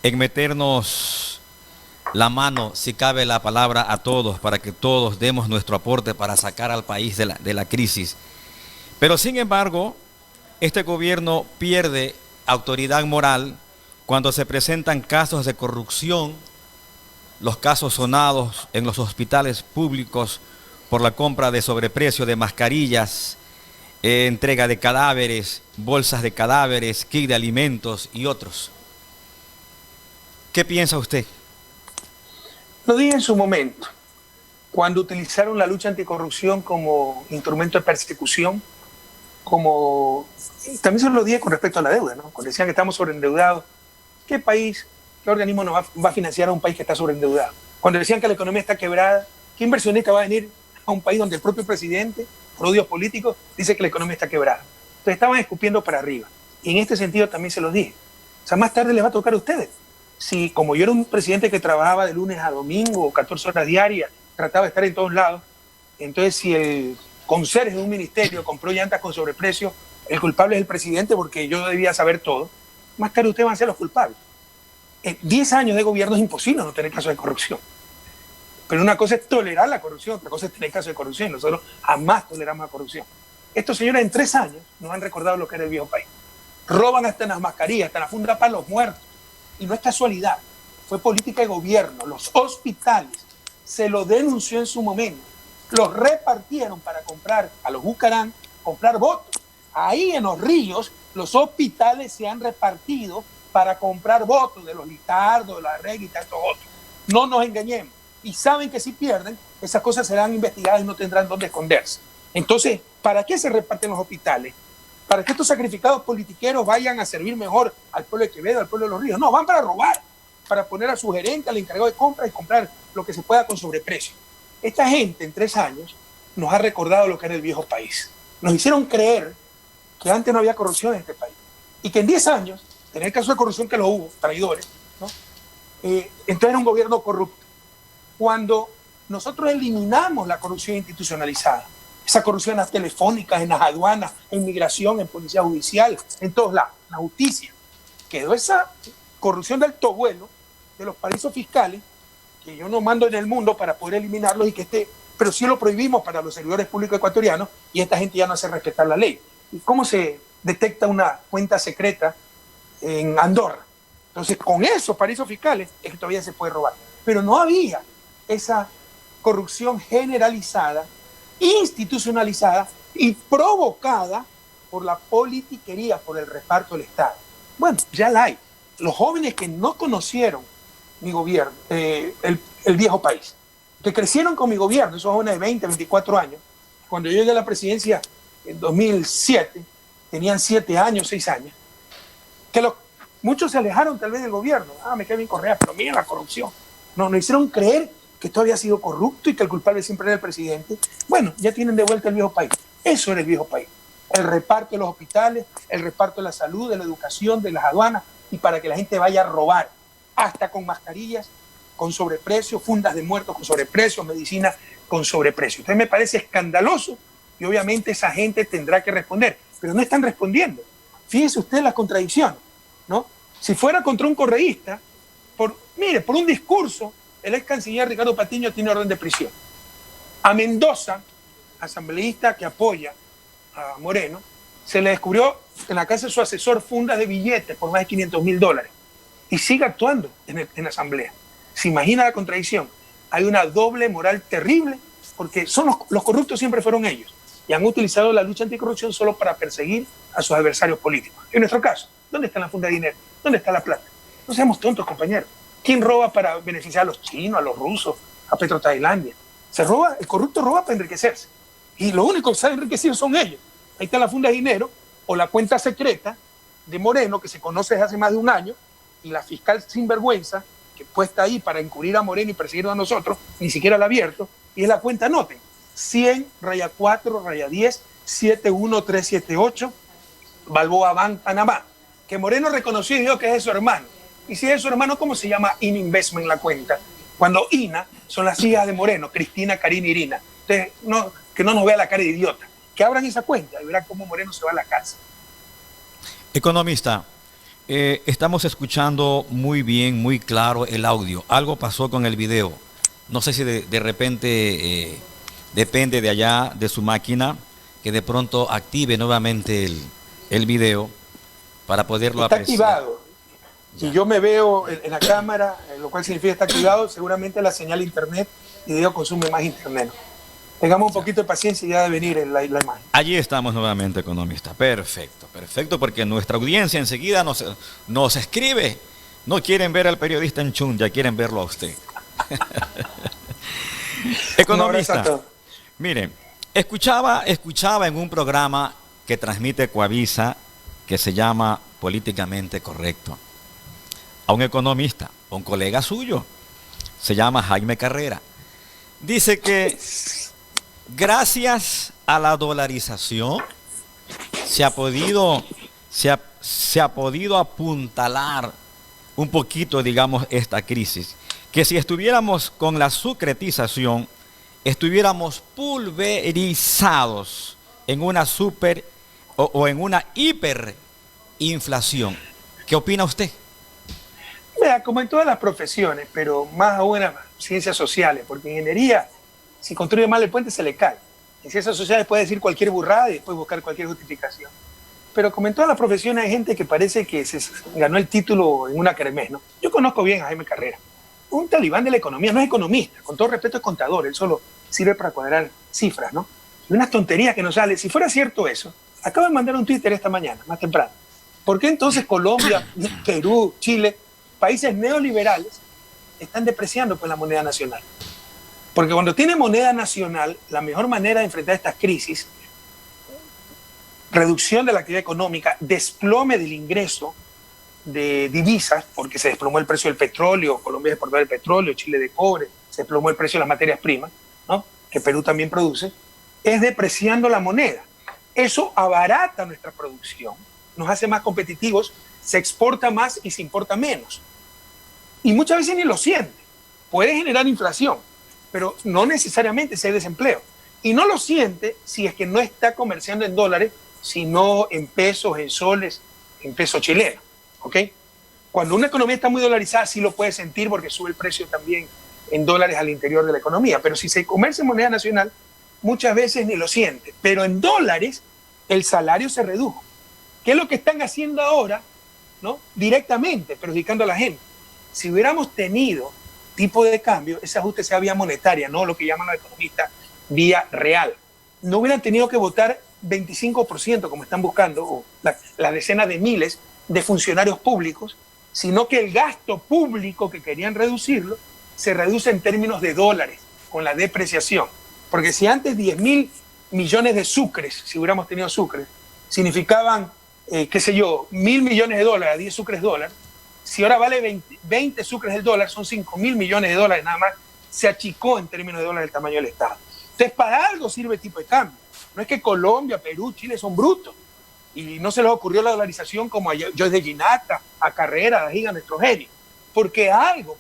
meternos la mano, si cabe la palabra, a todos, para que todos demos nuestro aporte para sacar al país de la crisis. Pero sin embargo, este gobierno pierde autoridad moral cuando se presentan casos de corrupción, los casos sonados en los hospitales públicos por la compra de sobreprecio de mascarillas, entrega de cadáveres, bolsas de cadáveres, kit de alimentos y otros. ¿Qué piensa usted? Lo dije en su momento, cuando utilizaron la lucha anticorrupción como instrumento de persecución, también se lo dije con respecto a la deuda, ¿no? Cuando decían que estamos sobreendeudados, ¿qué país, qué organismo nos va a financiar a un país que está sobreendeudado? Cuando decían que la economía está quebrada, ¿qué inversionista va a venir a un país donde el propio presidente, por odios políticos, dice que la economía está quebrada? Entonces estaban escupiendo para arriba. Y en este sentido también se los dije. O sea, más tarde les va a tocar a ustedes. Si, como yo era un presidente que trabajaba de lunes a domingo, 14 horas diarias, trataba de estar en todos lados, entonces si el conserje de un ministerio compró llantas con sobreprecio, el culpable es el presidente porque yo debía saber todo, más tarde ustedes van a ser los culpables. En 10 años de gobierno es imposible no tener casos de corrupción. Pero una cosa es tolerar la corrupción, otra cosa es tener casos de corrupción. Nosotros jamás toleramos la corrupción. Estos señores en 3 años nos han recordado lo que era el viejo país. Roban hasta en las mascarillas, hasta en la funda para los muertos. Y no es casualidad, fue política de gobierno. Los hospitales, se lo denunció en su momento, los repartieron para comprar, a los Bucarán, comprar votos. Ahí en Los Ríos, los hospitales se han repartido para comprar votos de los Litardo, de la Regui y tantos otros. No nos engañemos. Y saben que si pierden, esas cosas serán investigadas y no tendrán dónde esconderse. Entonces, ¿para qué se reparten los hospitales? ¿Para que estos sacrificados politiqueros vayan a servir mejor al pueblo de Quevedo, al pueblo de Los Ríos? No, van para robar, para poner a su gerente, al encargado de compras y comprar lo que se pueda con sobreprecio. Esta gente en 3 años nos ha recordado lo que era el viejo país. Nos hicieron creer que antes no había corrupción en este país y que en 10 años, en el caso de corrupción que lo hubo, traidores, ¿no? Entonces era un gobierno corrupto. Cuando nosotros eliminamos la corrupción institucionalizada, esa corrupción en las telefónicas, en las aduanas, en migración, en policía judicial, en todos lados, en la justicia, quedó esa corrupción de alto vuelo de los paraísos fiscales, que yo no mando en el mundo para poder eliminarlos y que pero sí lo prohibimos para los servidores públicos ecuatorianos y esta gente ya no hace respetar la ley. ¿Y cómo se detecta una cuenta secreta en Andorra? Entonces, con esos paraísos fiscales es que todavía se puede robar. Pero no había esa corrupción generalizada, institucionalizada y provocada por la politiquería, por el reparto del Estado. Bueno, ya la hay. Los jóvenes que no conocieron mi gobierno, el viejo país, que crecieron con mi gobierno, esos jóvenes de 20, 24 años, cuando yo llegué a la presidencia en 2007, tenían 7 años, 6 años, que muchos se alejaron tal vez del gobierno. Me quedé bien Correa, pero miren la corrupción. Nos hicieron creer que todo había sido corrupto y que el culpable siempre era el presidente. Bueno, ya tienen de vuelta el viejo país. Eso era el viejo país. El reparto de los hospitales, el reparto de la salud, de la educación, de las aduanas, y para que la gente vaya a robar, hasta con mascarillas, con sobreprecio, fundas de muertos con sobreprecio, medicina con sobreprecio. Entonces me parece escandaloso y obviamente esa gente tendrá que responder, pero no están respondiendo. Fíjese usted la contradicción, ¿no? Si fuera contra un correísta, por un discurso, el ex canciller Ricardo Patiño tiene orden de prisión. A Mendoza, asambleísta que apoya a Moreno, se le descubrió en la casa de su asesor fundas de billetes por más de $500,000 y sigue actuando en la asamblea. ¿Se imagina la contradicción? Hay una doble moral terrible porque los corruptos siempre fueron ellos y han utilizado la lucha anticorrupción solo para perseguir a sus adversarios políticos. En nuestro caso, ¿dónde está la funda de dinero? ¿Dónde está la plata? No seamos tontos, compañeros. ¿Quién roba para beneficiar a los chinos, a los rusos, a Petrotailandia? El corrupto roba para enriquecerse. Y lo único que sabe enriquecer son ellos. Ahí está la funda de dinero o la cuenta secreta de Moreno, que se conoce desde hace más de un año, y la fiscal sinvergüenza, que puesta ahí para encubrir a Moreno y perseguirnos a nosotros, ni siquiera la ha abierto, y es la cuenta, anoten, 100-4-10 71378 Balboa Bank Panamá, que Moreno reconoció y dijo que es de su hermano. Y si es de su hermano, ¿cómo se llama INA Investment la cuenta? Cuando INA son las hijas de Moreno, Cristina, Karina y Irina. Entonces, que no nos vea la cara de idiota. Que abran esa cuenta y verán cómo Moreno se va a la casa. Economista, estamos escuchando muy bien, muy claro el audio. Algo pasó con el video. No sé si de repente depende de allá, de su máquina, que de pronto active nuevamente el video para poderlo apreciar. Está activado. Si yo me veo en la cámara, lo cual significa está activado, seguramente la señal internet y video consume más internet. Tengamos un poquito de paciencia y ya de venir la imagen. Allí estamos nuevamente, economista. Perfecto, perfecto, porque nuestra audiencia enseguida nos escribe. No quieren ver al periodista en Chun, ya quieren verlo a usted. Economista, miren, escuchaba en un programa que transmite Coavisa, que se llama Políticamente Correcto, a un economista, a un colega suyo, se llama Jaime Carrera. Dice que gracias a la dolarización se ha podido apuntalar un poquito, digamos, esta crisis. Que si estuviéramos con la sucretización, estuviéramos pulverizados en una super o en una hiperinflación. ¿Qué opina usted? Mira, como en todas las profesiones, pero más aún en las ciencias sociales, porque en ingeniería, si construye mal el puente, se le cae. En ciencias sociales puede decir cualquier burrada y después buscar cualquier justificación. Pero como en todas las profesiones hay gente que parece que se ganó el título en una kermés, ¿no? Yo conozco bien a Jaime Carrera, un talibán de la economía, no es economista, con todo respeto es contador, él solo sirve para cuadrar cifras, ¿no? Y unas tonterías que nos sale. Si fuera cierto eso, acabo de mandar un Twitter esta mañana, más temprano. ¿Por qué entonces Colombia, Perú, Chile, países neoliberales, están depreciando pues la moneda nacional? Porque cuando tiene moneda nacional, la mejor manera de enfrentar estas crisis, reducción de la actividad económica, desplome del ingreso de divisas, porque se desplomó el precio del petróleo, Colombia exportó el petróleo, Chile de cobre, se desplomó el precio de las materias primas, ¿no? Que Perú también produce, es depreciando la moneda. Eso abarata nuestra producción, nos hace más competitivos, se exporta más y se importa menos. Y muchas veces ni lo siente. Puede generar inflación, pero no necesariamente si hay desempleo. Y no lo siente si es que no está comerciando en dólares, sino en pesos, en soles, en peso chileno. ¿Ok? Cuando una economía está muy dolarizada, sí lo puede sentir porque sube el precio también en dólares al interior de la economía. Pero si se comercia en moneda nacional, muchas veces ni lo siente. Pero en dólares, el salario se redujo. ¿Qué es lo que están haciendo ahora? ¿No? Directamente, perjudicando a la gente. Si hubiéramos tenido tipo de cambio, ese ajuste sea vía monetaria, no lo que llaman los economistas vía real. No hubieran tenido que votar 25%, como están buscando, o las decenas de miles de funcionarios públicos, sino que el gasto público que querían reducirlo se reduce en términos de dólares con la depreciación. Porque si antes 10.000 millones de sucres, si hubiéramos tenido sucres, significaban, qué sé yo, 1.000 millones de dólares, 10 sucres dólar, si ahora vale 20 sucres del dólar, son 5.000 millones de dólares nada más, se achicó en términos de dólares el tamaño del Estado. Entonces, para algo sirve el tipo de cambio. No es que Colombia, Perú, Chile son brutos y no se les ocurrió la dolarización como a Joyce de Ginata, a Carrera, a Giga, nuestro genio. Porque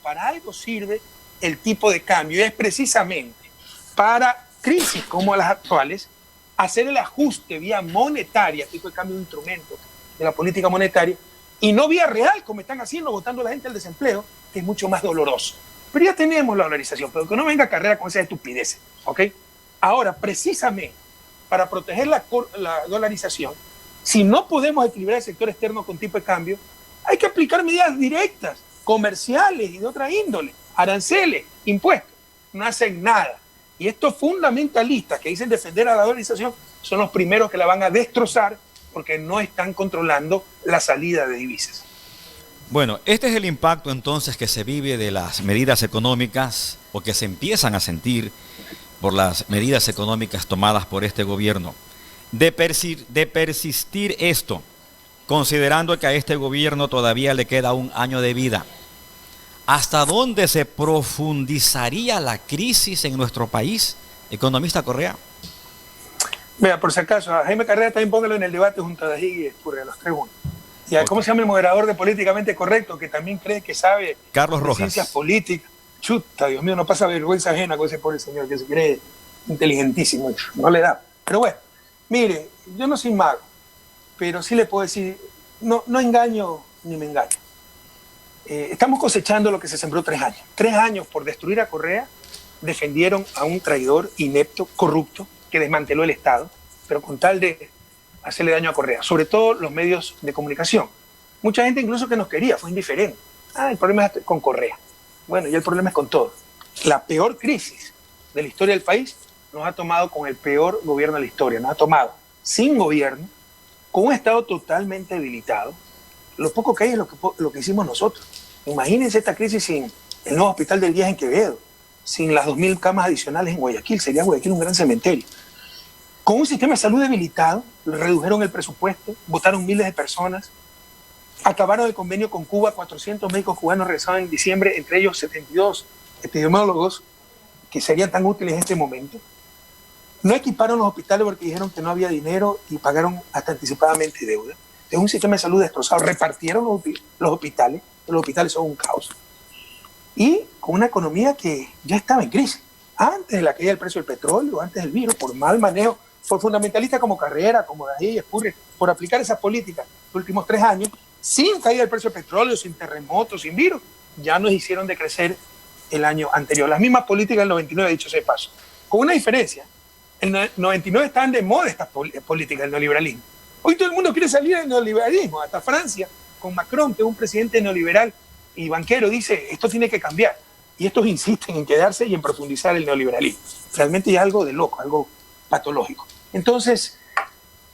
para algo sirve el tipo de cambio y es precisamente para crisis como las actuales hacer el ajuste vía monetaria, el tipo de cambio es un instrumento de la política monetaria, y no vía real como están haciendo, votando a la gente al desempleo, que es mucho más doloroso. Pero ya tenemos la dolarización, pero que no venga Carrera con esa estupidez, ¿ok? Ahora, precisamente, para proteger la dolarización, si no podemos equilibrar el sector externo con tipo de cambio, hay que aplicar medidas directas, comerciales y de otra índole, aranceles, impuestos. No hacen nada. Y estos fundamentalistas que dicen defender a la dolarización son los primeros que la van a destrozar porque no están controlando la salida de divisas. Bueno, este es el impacto entonces que se vive de las medidas económicas o que se empiezan a sentir por las medidas económicas tomadas por este gobierno. De persistir esto, considerando que a este gobierno todavía le queda un año de vida, ¿hasta dónde se profundizaría la crisis en nuestro país, economista Correa? Vea, por si acaso, a Jaime Carrera también póngalo en el debate junto a Dají y Escurre, a los tres juntos. Y a, ¿cómo se llama el moderador de Políticamente Correcto, que también cree que sabe Carlos de Rojas. Ciencias políticas? Chuta, Dios mío, no pasa vergüenza ajena con ese pobre señor que se cree inteligentísimo. No le da. Pero bueno, mire, yo no soy mago, pero sí le puedo decir, no engaño ni me engaño. Estamos cosechando lo que se sembró 3 años. 3 años por destruir a Correa, defendieron a un traidor inepto, corrupto, que desmanteló el Estado, pero con tal de hacerle daño a Correa, sobre todo los medios de comunicación. Mucha gente incluso que nos quería, fue indiferente. El problema es con Correa. Bueno, y el problema es con todo. La peor crisis de la historia del país nos ha tomado con el peor gobierno de la historia, nos ha tomado sin gobierno, con un Estado totalmente debilitado. Lo poco que hay es lo que hicimos nosotros. Imagínense esta crisis sin el nuevo hospital del Díaz en Quevedo, sin las 2.000 camas adicionales en Guayaquil, sería Guayaquil un gran cementerio. Con un sistema de salud debilitado, redujeron el presupuesto, votaron miles de personas, acabaron el convenio con Cuba, 400 médicos cubanos regresaron en diciembre, entre ellos 72 epidemiólogos que serían tan útiles en este momento. No equiparon los hospitales porque dijeron que no había dinero y pagaron hasta anticipadamente deuda. Es un sistema de salud destrozado. Repartieron los hospitales son un caos. Y con una economía que ya estaba en crisis. Antes de la caída del precio del petróleo, antes del virus, por mal manejo, por fundamentalistas como Carrera, como Dají, Escurre, por aplicar esas políticas los últimos 3 años, sin caída del precio del petróleo, sin terremotos, sin virus, ya nos hicieron decrecer el año anterior. Las mismas políticas del 99, dicho sea de paso. Con una diferencia. En el 99 estaban de moda estas políticas del neoliberalismo. Hoy todo el mundo quiere salir del neoliberalismo. Hasta Francia, con Macron, que es un presidente neoliberal y banquero, dice, esto tiene que cambiar. Y estos insisten en quedarse y en profundizar el neoliberalismo. Realmente es algo de loco, algo patológico. Entonces,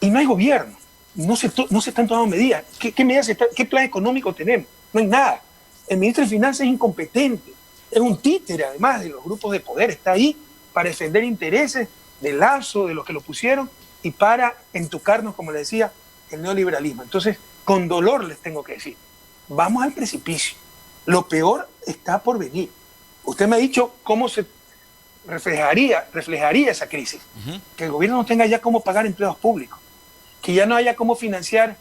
y no hay gobierno. No se están tomando medidas. ¿Qué medidas qué plan económico tenemos? No hay nada. El ministro de Finanzas es incompetente. Es un títere, además, de los grupos de poder. Está ahí para defender intereses del Lazo, de los que lo pusieron, y para entucarnos, como le decía, el neoliberalismo. Entonces, con dolor les tengo que decir, vamos al precipicio. Lo peor está por venir. Usted me ha dicho cómo se reflejaría esa crisis. Que el gobierno no tenga ya cómo pagar empleados públicos, que ya no haya cómo financiar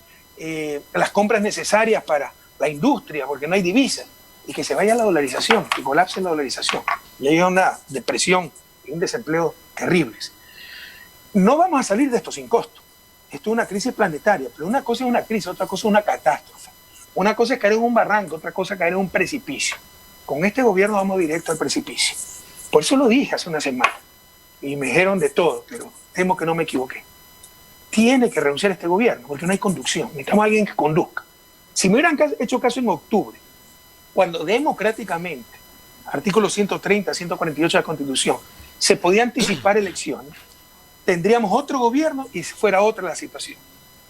las compras necesarias para la industria, porque no hay divisas, y que se vaya la dolarización, que colapse la dolarización. Y haya una depresión y un desempleo terribles. No vamos a salir de esto sin costo. Esto es una crisis planetaria, pero una cosa es una crisis, otra cosa es una catástrofe. Una cosa es caer en un barranco, otra cosa es caer en un precipicio. Con este gobierno vamos directo al precipicio. Por eso lo dije hace una semana. Y me dijeron de todo, pero temo que no me equivoqué. Tiene que renunciar este gobierno, porque no hay conducción. Necesitamos a alguien que conduzca. Si me hubieran hecho caso en octubre, cuando democráticamente, artículo 130, 148 de la Constitución, se podía anticipar elecciones, tendríamos otro gobierno y fuera otra la situación.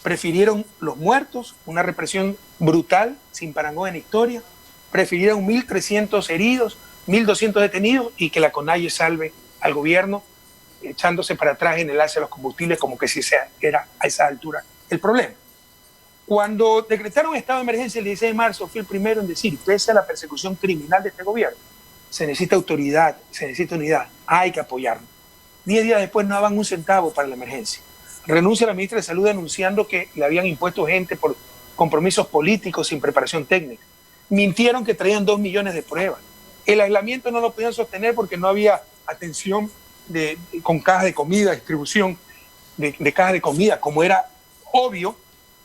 Prefirieron los muertos, una represión brutal, sin parangón en historia. Prefirieron 1.300 heridos, 1.200 detenidos y que la CONAIE salve al gobierno, echándose para atrás en el alza de los combustibles, como que si era a esa altura el problema. Cuando decretaron estado de emergencia el 16 de marzo, fui el primero en decir, pese a la persecución criminal de este gobierno, se necesita autoridad, se necesita unidad, hay que apoyarnos. 10 días después no daban un centavo para la emergencia. Renuncia la ministra de Salud anunciando que le habían impuesto gente por compromisos políticos sin preparación técnica. Mintieron que traían 2 millones de pruebas. El aislamiento no lo podían sostener porque no había atención con cajas de comida, distribución de cajas de comida, como era obvio,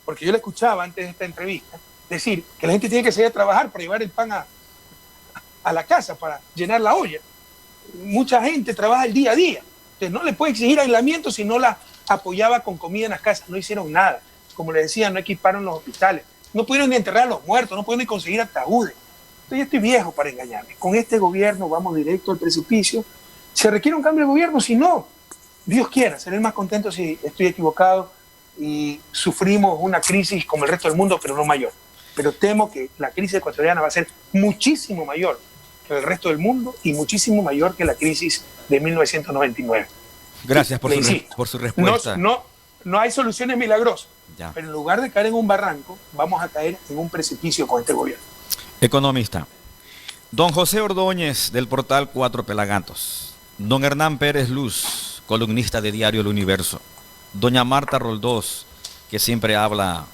porque yo le escuchaba antes de esta entrevista decir que la gente tiene que salir a trabajar para llevar el pan a la casa, para llenar la olla. Mucha gente trabaja el día a día. Entonces no le puede exigir aislamiento si no la apoyaba con comida en las casas. No hicieron nada. Como le decía, no equiparon los hospitales. No pudieron ni enterrar a los muertos, no pudieron ni conseguir ataúdes. Entonces yo estoy viejo para engañarme. Con este gobierno vamos directo al precipicio. ¿Se requiere un cambio de gobierno? Si no, Dios quiera, seré más contento si estoy equivocado y sufrimos una crisis como el resto del mundo, pero no mayor. Pero temo que la crisis ecuatoriana va a ser muchísimo mayor que el resto del mundo y muchísimo mayor que la crisis de 1999. Gracias por su respuesta. No hay soluciones milagrosas, ya. Pero en lugar de caer en un barranco, vamos a caer en un precipicio con este gobierno. Economista. Don José Ordóñez, del portal Cuatro Pelagatos. Don Hernán Pérez Luz, columnista de Diario El Universo. Doña Marta Roldós, que siempre habla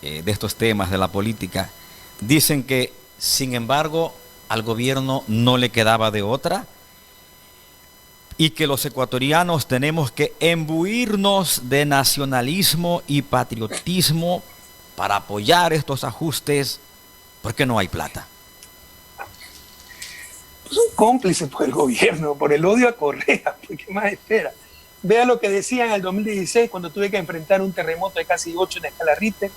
de estos temas de la política, dicen que, sin embargo, al gobierno no le quedaba de otra y que los ecuatorianos tenemos que imbuirnos de nacionalismo y patriotismo para apoyar estos ajustes porque no hay plata. Son cómplices por el gobierno, por el odio a Correa, ¿qué más espera? Vea lo que decían en el 2016 cuando tuve que enfrentar un terremoto de casi 8 en escala Richter,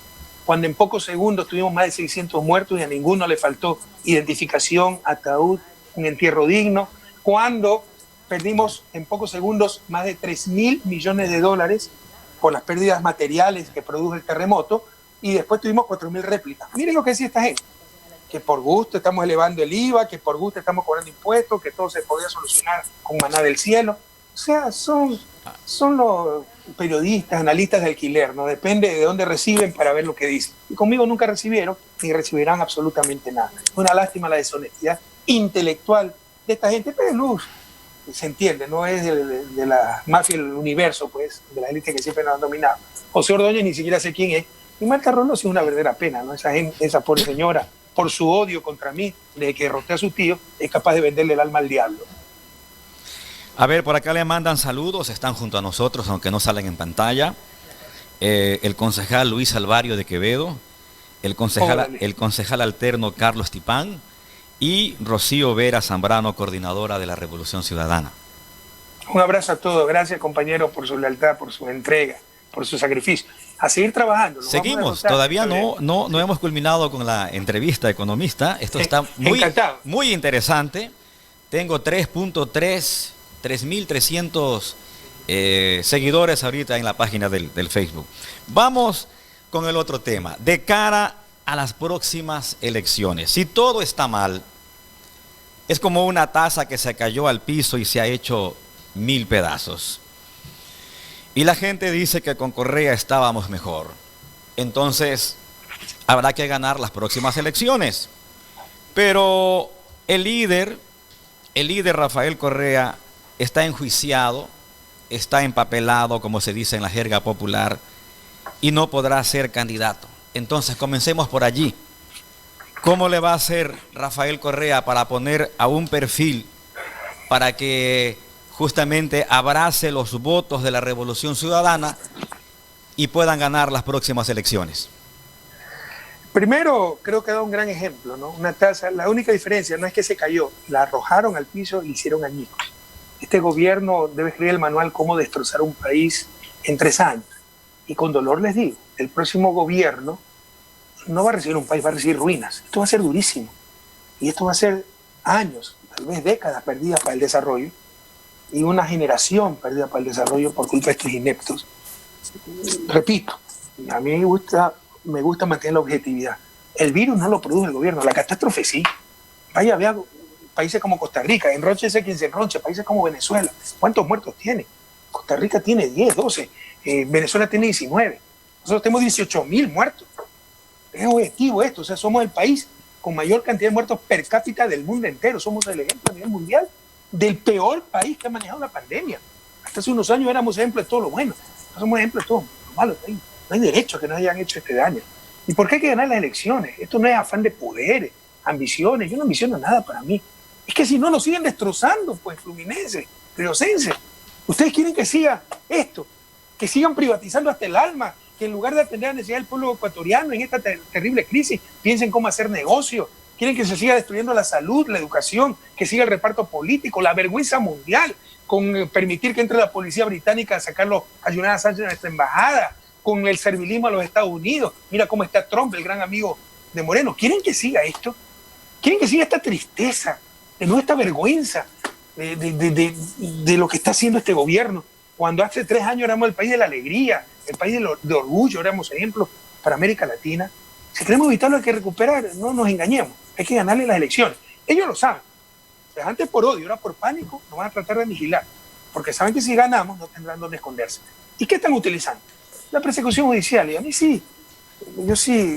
cuando en pocos segundos tuvimos más de 600 muertos y a ninguno le faltó identificación, ataúd, un entierro digno, cuando perdimos en pocos segundos más de 3.000 millones de dólares por las pérdidas materiales que produjo el terremoto y después tuvimos 4.000 réplicas. Miren lo que decía esta gente, que por gusto estamos elevando el IVA, que por gusto estamos cobrando impuestos, que todo se podía solucionar con maná del cielo. O sea, son los periodistas, analistas de alquiler, ¿no? Depende de dónde reciben para ver lo que dicen. Y conmigo nunca recibieron ni recibirán absolutamente nada. Una lástima la deshonestidad intelectual de esta gente, pero Luz, se entiende, no es de la mafia del universo, pues, de la élite que siempre nos han dominado. José Ordóñez ni siquiera sé quién es. Y Marta Roldós es una verdadera pena, ¿no? Esa pobre señora, por su odio contra mí, desde que derroté a su tío, es capaz de venderle el alma al diablo. A ver, por acá le mandan saludos, están junto a nosotros, aunque no salen en pantalla. El concejal Luis Alvario de Quevedo, el concejal alterno Carlos Tipán y Rocío Vera Zambrano, coordinadora de la Revolución Ciudadana. Un abrazo a todos, gracias compañeros por su lealtad, por su entrega, por su sacrificio. A seguir trabajando. Seguimos, todavía no hemos culminado con la entrevista economista. Esto está muy interesante. Tengo 3.300 seguidores ahorita en la página del Facebook. Vamos con el otro tema. De cara a las próximas elecciones, si todo está mal, es como una taza que se cayó al piso y se ha hecho 1000 pedazos. Y la gente dice que con Correa estábamos mejor. Entonces, habrá que ganar las próximas elecciones. Pero el líder Rafael Correa está enjuiciado, está empapelado, como se dice en la jerga popular, y no podrá ser candidato. Entonces, comencemos por allí. ¿Cómo le va a hacer Rafael Correa para poner a un perfil para que justamente abrace los votos de la Revolución Ciudadana y puedan ganar las próximas elecciones? Primero, creo que da un gran ejemplo, ¿no? Una taza, la única diferencia no es que se cayó, la arrojaron al piso y le hicieron añicos. Este gobierno debe escribir el manual cómo destrozar un país en 3 años. Y con dolor les digo, el próximo gobierno no va a recibir un país, va a recibir ruinas. Esto va a ser durísimo. Y esto va a ser años, tal vez décadas perdidas para el desarrollo. y una generación perdida para el desarrollo por culpa de estos ineptos. Repito, a mí me gusta mantener la objetividad. El virus no lo produce el gobierno, la catástrofe sí. Vaya, vea países como Costa Rica, enróchese quien se enroche, países como Venezuela. ¿Cuántos muertos tiene? Costa Rica tiene 10, 12, Venezuela tiene 19. Nosotros tenemos 18,000 muertos. Es objetivo esto, o sea, somos el país con mayor cantidad de muertos per cápita del mundo entero. Somos el ejemplo a nivel mundial del peor país que ha manejado la pandemia. Hasta hace unos años éramos ejemplo de todo lo bueno. No somos ejemplo de todo lo malo. No hay derecho a que nos hayan hecho este daño. ¿Y por qué hay que ganar las elecciones? Esto no es afán de poder, ambiciones. Yo no ambiciono nada para mí. Es que si no nos siguen destrozando, pues, Fluminense, Riocense. Ustedes quieren que siga esto, que sigan privatizando hasta el alma, que en lugar de atender a la necesidad del pueblo ecuatoriano en esta terrible crisis, piensen cómo hacer negocio. Quieren que se siga destruyendo la salud, la educación, que siga el reparto político, la vergüenza mundial, con permitir que entre la policía británica a sacarlo a Julian Assange de nuestra embajada, con el servilismo a los Estados Unidos. Mira cómo está Trump, el gran amigo de Moreno. ¿Quieren que siga esto? ¿Quieren que siga esta tristeza, de no esta vergüenza de lo que está haciendo este gobierno? Cuando hace 3 años éramos el país de la alegría, el país de orgullo, éramos ejemplo para América Latina. Si queremos evitarlo hay que recuperar, no nos engañemos, hay que ganarle las elecciones. Ellos lo saben. Antes por odio, ahora por pánico, nos van a tratar de aniquilar, porque saben que si ganamos no tendrán dónde esconderse. ¿Y qué están utilizando? La persecución judicial. Y a mí sí,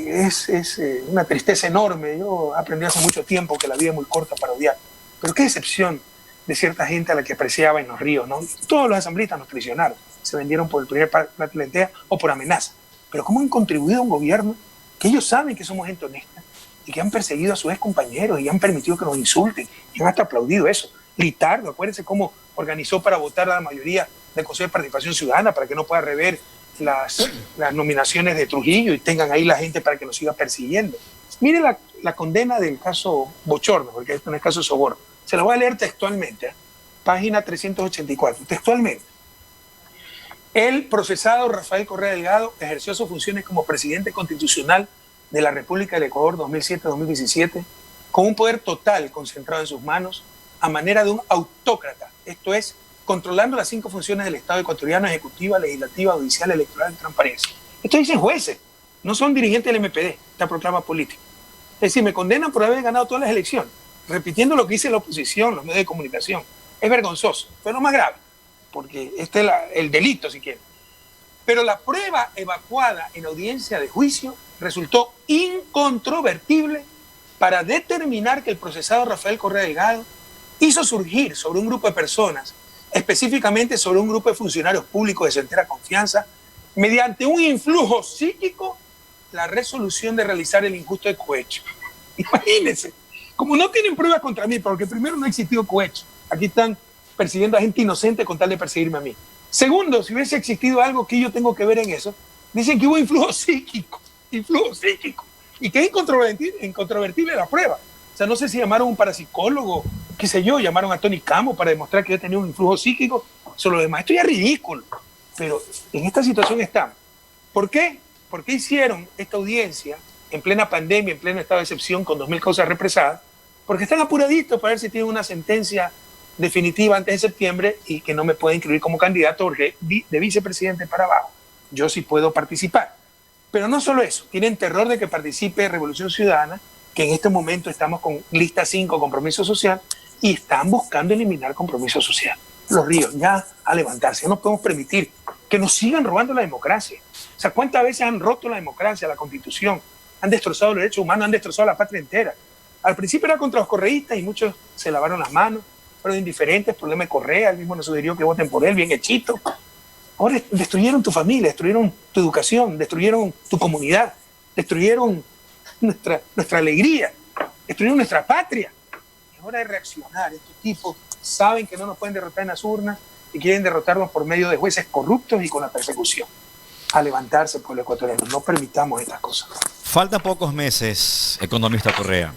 es una tristeza enorme. Yo aprendí hace mucho tiempo que la vida es muy corta para odiar. Pero qué decepción de cierta gente a la que apreciaba en los ríos, ¿no? Todos los asambleístas nos traicionaron, se vendieron por el primer plato de lentejas o por amenaza. Pero ¿cómo han contribuido a un gobierno que ellos saben que somos gente honesta y que han perseguido a sus ex compañeros y han permitido que nos insulten y han hasta aplaudido eso? Litardo, acuérdense cómo organizó para votar a la mayoría del Consejo de Participación Ciudadana para que no pueda rever las nominaciones de Trujillo y tengan ahí la gente para que nos siga persiguiendo. Mire la condena del caso Bochorno, porque esto no es caso de soborno. Se la voy a leer textualmente, página 384, textualmente. El procesado Rafael Correa Delgado ejerció sus funciones como presidente constitucional de la República del Ecuador 2007-2017 con un poder total concentrado en sus manos a manera de un autócrata, esto es, controlando las 5 funciones del Estado ecuatoriano: ejecutiva, legislativa, judicial, electoral y transparencia. Esto dicen jueces, no son dirigentes del MPD, esta proclama política. Es decir, me condenan por haber ganado todas las elecciones, repitiendo lo que dice la oposición, los medios de comunicación. Es vergonzoso, pero lo más grave, porque este es el delito, si quieren. Pero la prueba evacuada en audiencia de juicio resultó incontrovertible para determinar que el procesado Rafael Correa Delgado hizo surgir sobre un grupo de personas, específicamente sobre un grupo de funcionarios públicos de su entera confianza, mediante un influjo psíquico, la resolución de realizar el injusto de cohecho. Imagínense, como no tienen pruebas contra mí, porque primero no ha existido cohecho, aquí están persiguiendo a gente inocente con tal de perseguirme a mí. Segundo, si hubiese existido algo que yo tengo que ver en eso, dicen que hubo influjo psíquico, y que es incontrovertible la prueba. O sea, no sé si llamaron a un parapsicólogo, qué sé yo, llamaron a Tony Camo para demostrar que yo tenía un influjo psíquico sobre lo demás. Esto ya es ridículo, pero en esta situación estamos. ¿Por qué? ¿Por qué hicieron esta audiencia en plena pandemia, en pleno estado de excepción, con 2.000 causas represadas? Porque están apuraditos para ver si tienen una sentencia definitiva antes de septiembre y que no me pueden inscribir como candidato porque de vicepresidente para abajo yo sí puedo participar. Pero no solo eso, tienen terror de que participe Revolución Ciudadana, que en este momento estamos con lista 5, compromiso social, y están buscando eliminar compromiso social. Los Ríos, ya a levantarse, no podemos permitir que nos sigan robando la democracia. O sea, ¿cuántas veces han roto la democracia, la Constitución? Han destrozado los derechos humanos, han destrozado la patria entera. Al principio era contra los correístas y muchos se lavaron las manos, fueron indiferentes, problema de Correa, él mismo nos sugirió que voten por él, bien hechito. Ahora destruyeron tu familia, destruyeron tu educación, destruyeron tu comunidad, destruyeron nuestra alegría, destruyeron nuestra patria. Es hora de reaccionar. Estos tipos saben que no nos pueden derrotar en las urnas y quieren derrotarnos por medio de jueces corruptos y con la persecución. A levantarse, pueblo ecuatoriano, no permitamos estas cosas. Faltan pocos meses, economista Correa,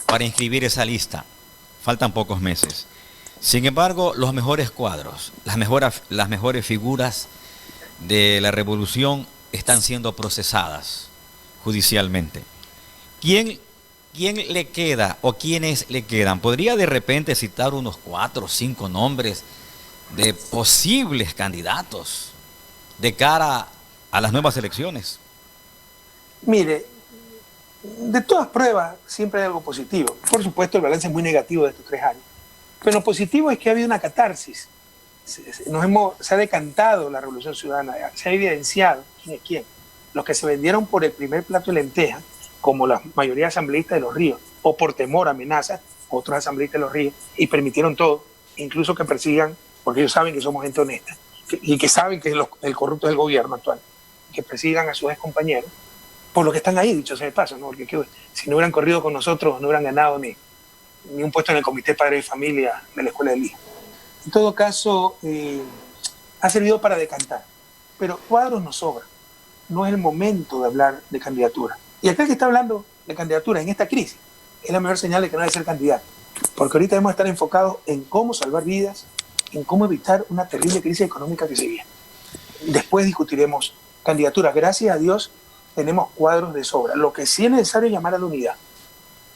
para inscribir esa lista. Faltan pocos meses. Sin embargo, los mejores cuadros, las mejores figuras de la revolución están siendo procesadas judicialmente. ¿Quién le queda o quiénes le quedan? ¿Podría de repente citar unos 4 o 5 nombres de posibles candidatos de cara a las nuevas elecciones? Mire, de todas pruebas siempre hay algo positivo. Por supuesto, el balance es muy negativo de estos 3 años. Pero lo positivo es que ha habido una catarsis. Se ha decantado la revolución ciudadana, se ha evidenciado quién es quién. Los que se vendieron por el primer plato de lenteja, como la mayoría de asambleístas de Los Ríos, o por temor a amenazas, otros asambleístas de Los Ríos, y permitieron todo, incluso que persigan, porque ellos saben que somos gente honesta, y que saben que el corrupto es el gobierno actual, que persigan a sus ex compañeros, por lo que están ahí, dicho sea de paso, ¿no? Porque si no hubieran corrido con nosotros, no hubieran ganado ni un puesto en el Comité Padre de Familia de la Escuela del Hijo. En todo caso, ha servido para decantar, pero cuadros nos sobran. No es el momento de hablar de candidatura. Y aquel que está hablando de candidatura en esta crisis es la mejor señal de que no debe ser candidato, porque ahorita debemos estar enfocados en cómo salvar vidas, en cómo evitar una terrible crisis económica que se viene. Después discutiremos candidaturas. Gracias a Dios tenemos cuadros de sobra. Lo que sí es necesario es llamar a la unidad.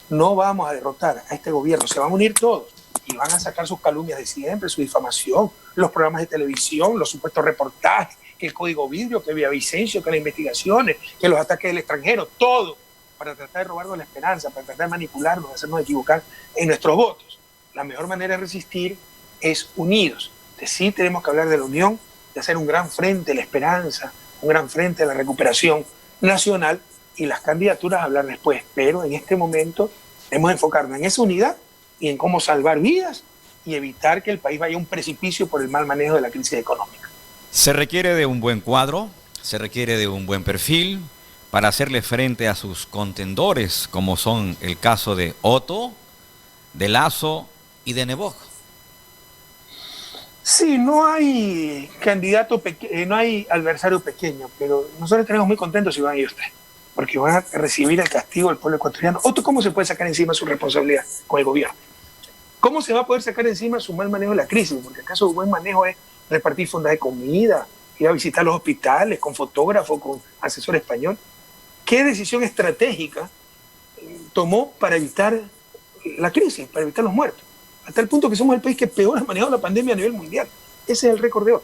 No vamos a derrotar a este gobierno, se van a unir todos y van a sacar sus calumnias de siempre, su difamación, los programas de televisión, los supuestos reportajes, que el código vidrio, que Villavicencio, que las investigaciones, que los ataques del extranjero, todo para tratar de robarnos la esperanza, para tratar de manipularnos, de hacernos equivocar en nuestros votos. La mejor manera de resistir es unidos. Sí tenemos que hablar de la unión, de hacer un gran frente de la esperanza, un gran frente de la recuperación nacional, y las candidaturas hablar después. Pero en este momento debemos enfocarnos en esa unidad y en cómo salvar vidas y evitar que el país vaya a un precipicio por el mal manejo de la crisis económica. Se requiere de un buen cuadro, se requiere de un buen perfil para hacerle frente a sus contendores, como son el caso de Otto, de Lasso y de Nebot. Sí, no hay candidato no hay adversario pequeño, pero nosotros estaremos muy contentos si van ellos tres, porque van a recibir el castigo del pueblo ecuatoriano. Otto, ¿cómo se puede sacar encima su responsabilidad con el gobierno? ¿Cómo se va a poder sacar encima su mal manejo de la crisis? Porque acaso su buen manejo es repartir fondos de comida, ir a visitar los hospitales con fotógrafo, con asesor español. ¿Qué decisión estratégica tomó para evitar la crisis, para evitar los muertos? Hasta el punto que somos el país que peor ha manejado la pandemia a nivel mundial. Ese es el récord de hoy.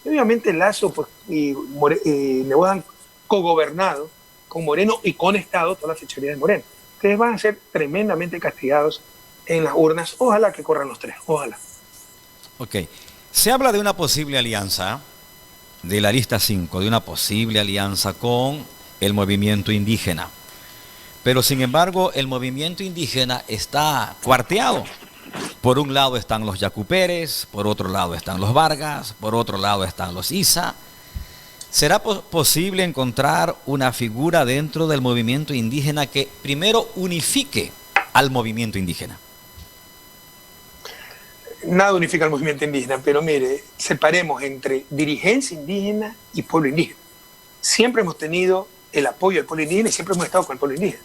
Y obviamente Lasso y Nebot han cogobernado con Moreno y con Estado toda la fechoría de Moreno. Ustedes van a ser tremendamente castigados en las urnas. Ojalá que corran los tres, ojalá. Ok. Se habla de una posible alianza, de la lista 5, de una posible alianza con el movimiento indígena. Pero sin embargo, el movimiento indígena está cuarteado. Por un lado están los Yacuperes, por otro lado están los Vargas, por otro lado están los Isa. ¿Será posible encontrar una figura dentro del movimiento indígena que primero unifique al movimiento indígena? Nada unifica al movimiento indígena, pero mire, separemos entre dirigencia indígena y pueblo indígena. Siempre hemos tenido el apoyo del pueblo indígena y siempre hemos estado con el pueblo indígena.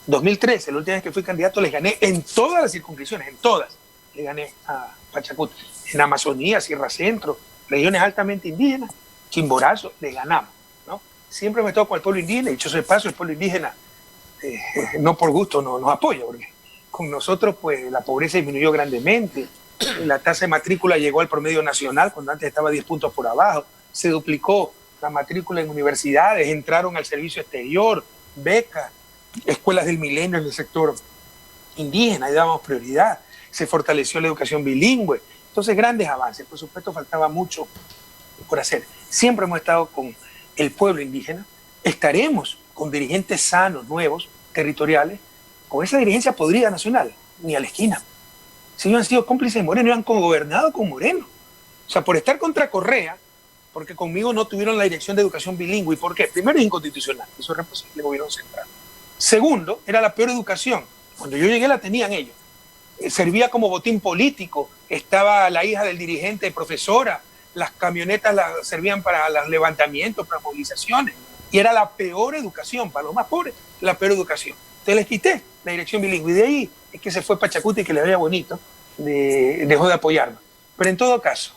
2013, la última vez que fui candidato, les gané en todas las circunscripciones, en todas. Le gané a Pachacuti, en Amazonía, Sierra Centro, regiones altamente indígenas, Chimborazo, le ganamos, ¿no? Siempre hemos estado con el pueblo indígena, y dicho sea de paso, el pueblo indígena, no por gusto, nos apoya, porque con nosotros pues la pobreza disminuyó grandemente, la tasa de matrícula llegó al promedio nacional, cuando antes estaba 10 puntos por abajo, se duplicó la matrícula en universidades, entraron al servicio exterior, becas, escuelas del milenio en el sector indígena, y dábamos prioridad, se fortaleció la educación bilingüe, entonces grandes avances. Por supuesto faltaba mucho por hacer. Siempre hemos estado con el pueblo indígena, estaremos con dirigentes sanos, nuevos, territoriales, con esa dirigencia podrida nacional, ni a la esquina. Si ellos han sido cómplices de Moreno, ellos han cogobernado con Moreno. O sea, por estar contra Correa, porque conmigo no tuvieron la dirección de educación bilingüe. ¿Y por qué? Primero, es inconstitucional, eso es responsable del gobierno central. Segundo, era la peor educación. Cuando yo llegué la tenían ellos. Servía como botín político, estaba la hija del dirigente, profesora, las camionetas servían para los levantamientos, para movilizaciones, y era la peor educación, para los más pobres, la peor educación. Entonces les quité la dirección bilingüe, y de ahí es que se fue Pachacuti, que le veía bonito, dejó de apoyarnos. Pero en todo caso,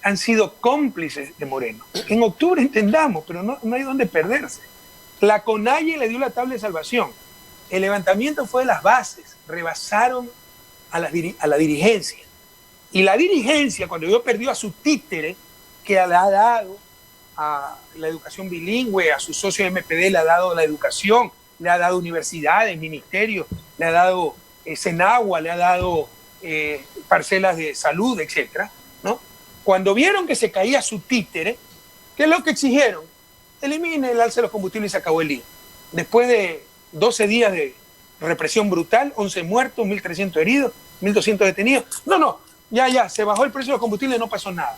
han sido cómplices de Moreno. En octubre entendamos, pero no hay dónde perderse. La CONAIE le dio la tabla de salvación. El levantamiento fue de las bases, rebasaron a la dirigencia. Y la dirigencia, cuando yo perdió a su títere, que le ha dado a la educación bilingüe, a su socio MPD le ha dado la educación, le ha dado universidades, ministerios, le ha dado Senagua, le ha dado parcelas de salud, etcétera, ¿no? Cuando vieron que se caía su títere, ¿qué es lo que exigieron? Elimine el alza de los combustibles y se acabó el lío. Después de 12 días de represión brutal, 11 muertos, 1.300 heridos, 1.200 detenidos. No, ya, se bajó el precio de los combustibles y no pasó nada.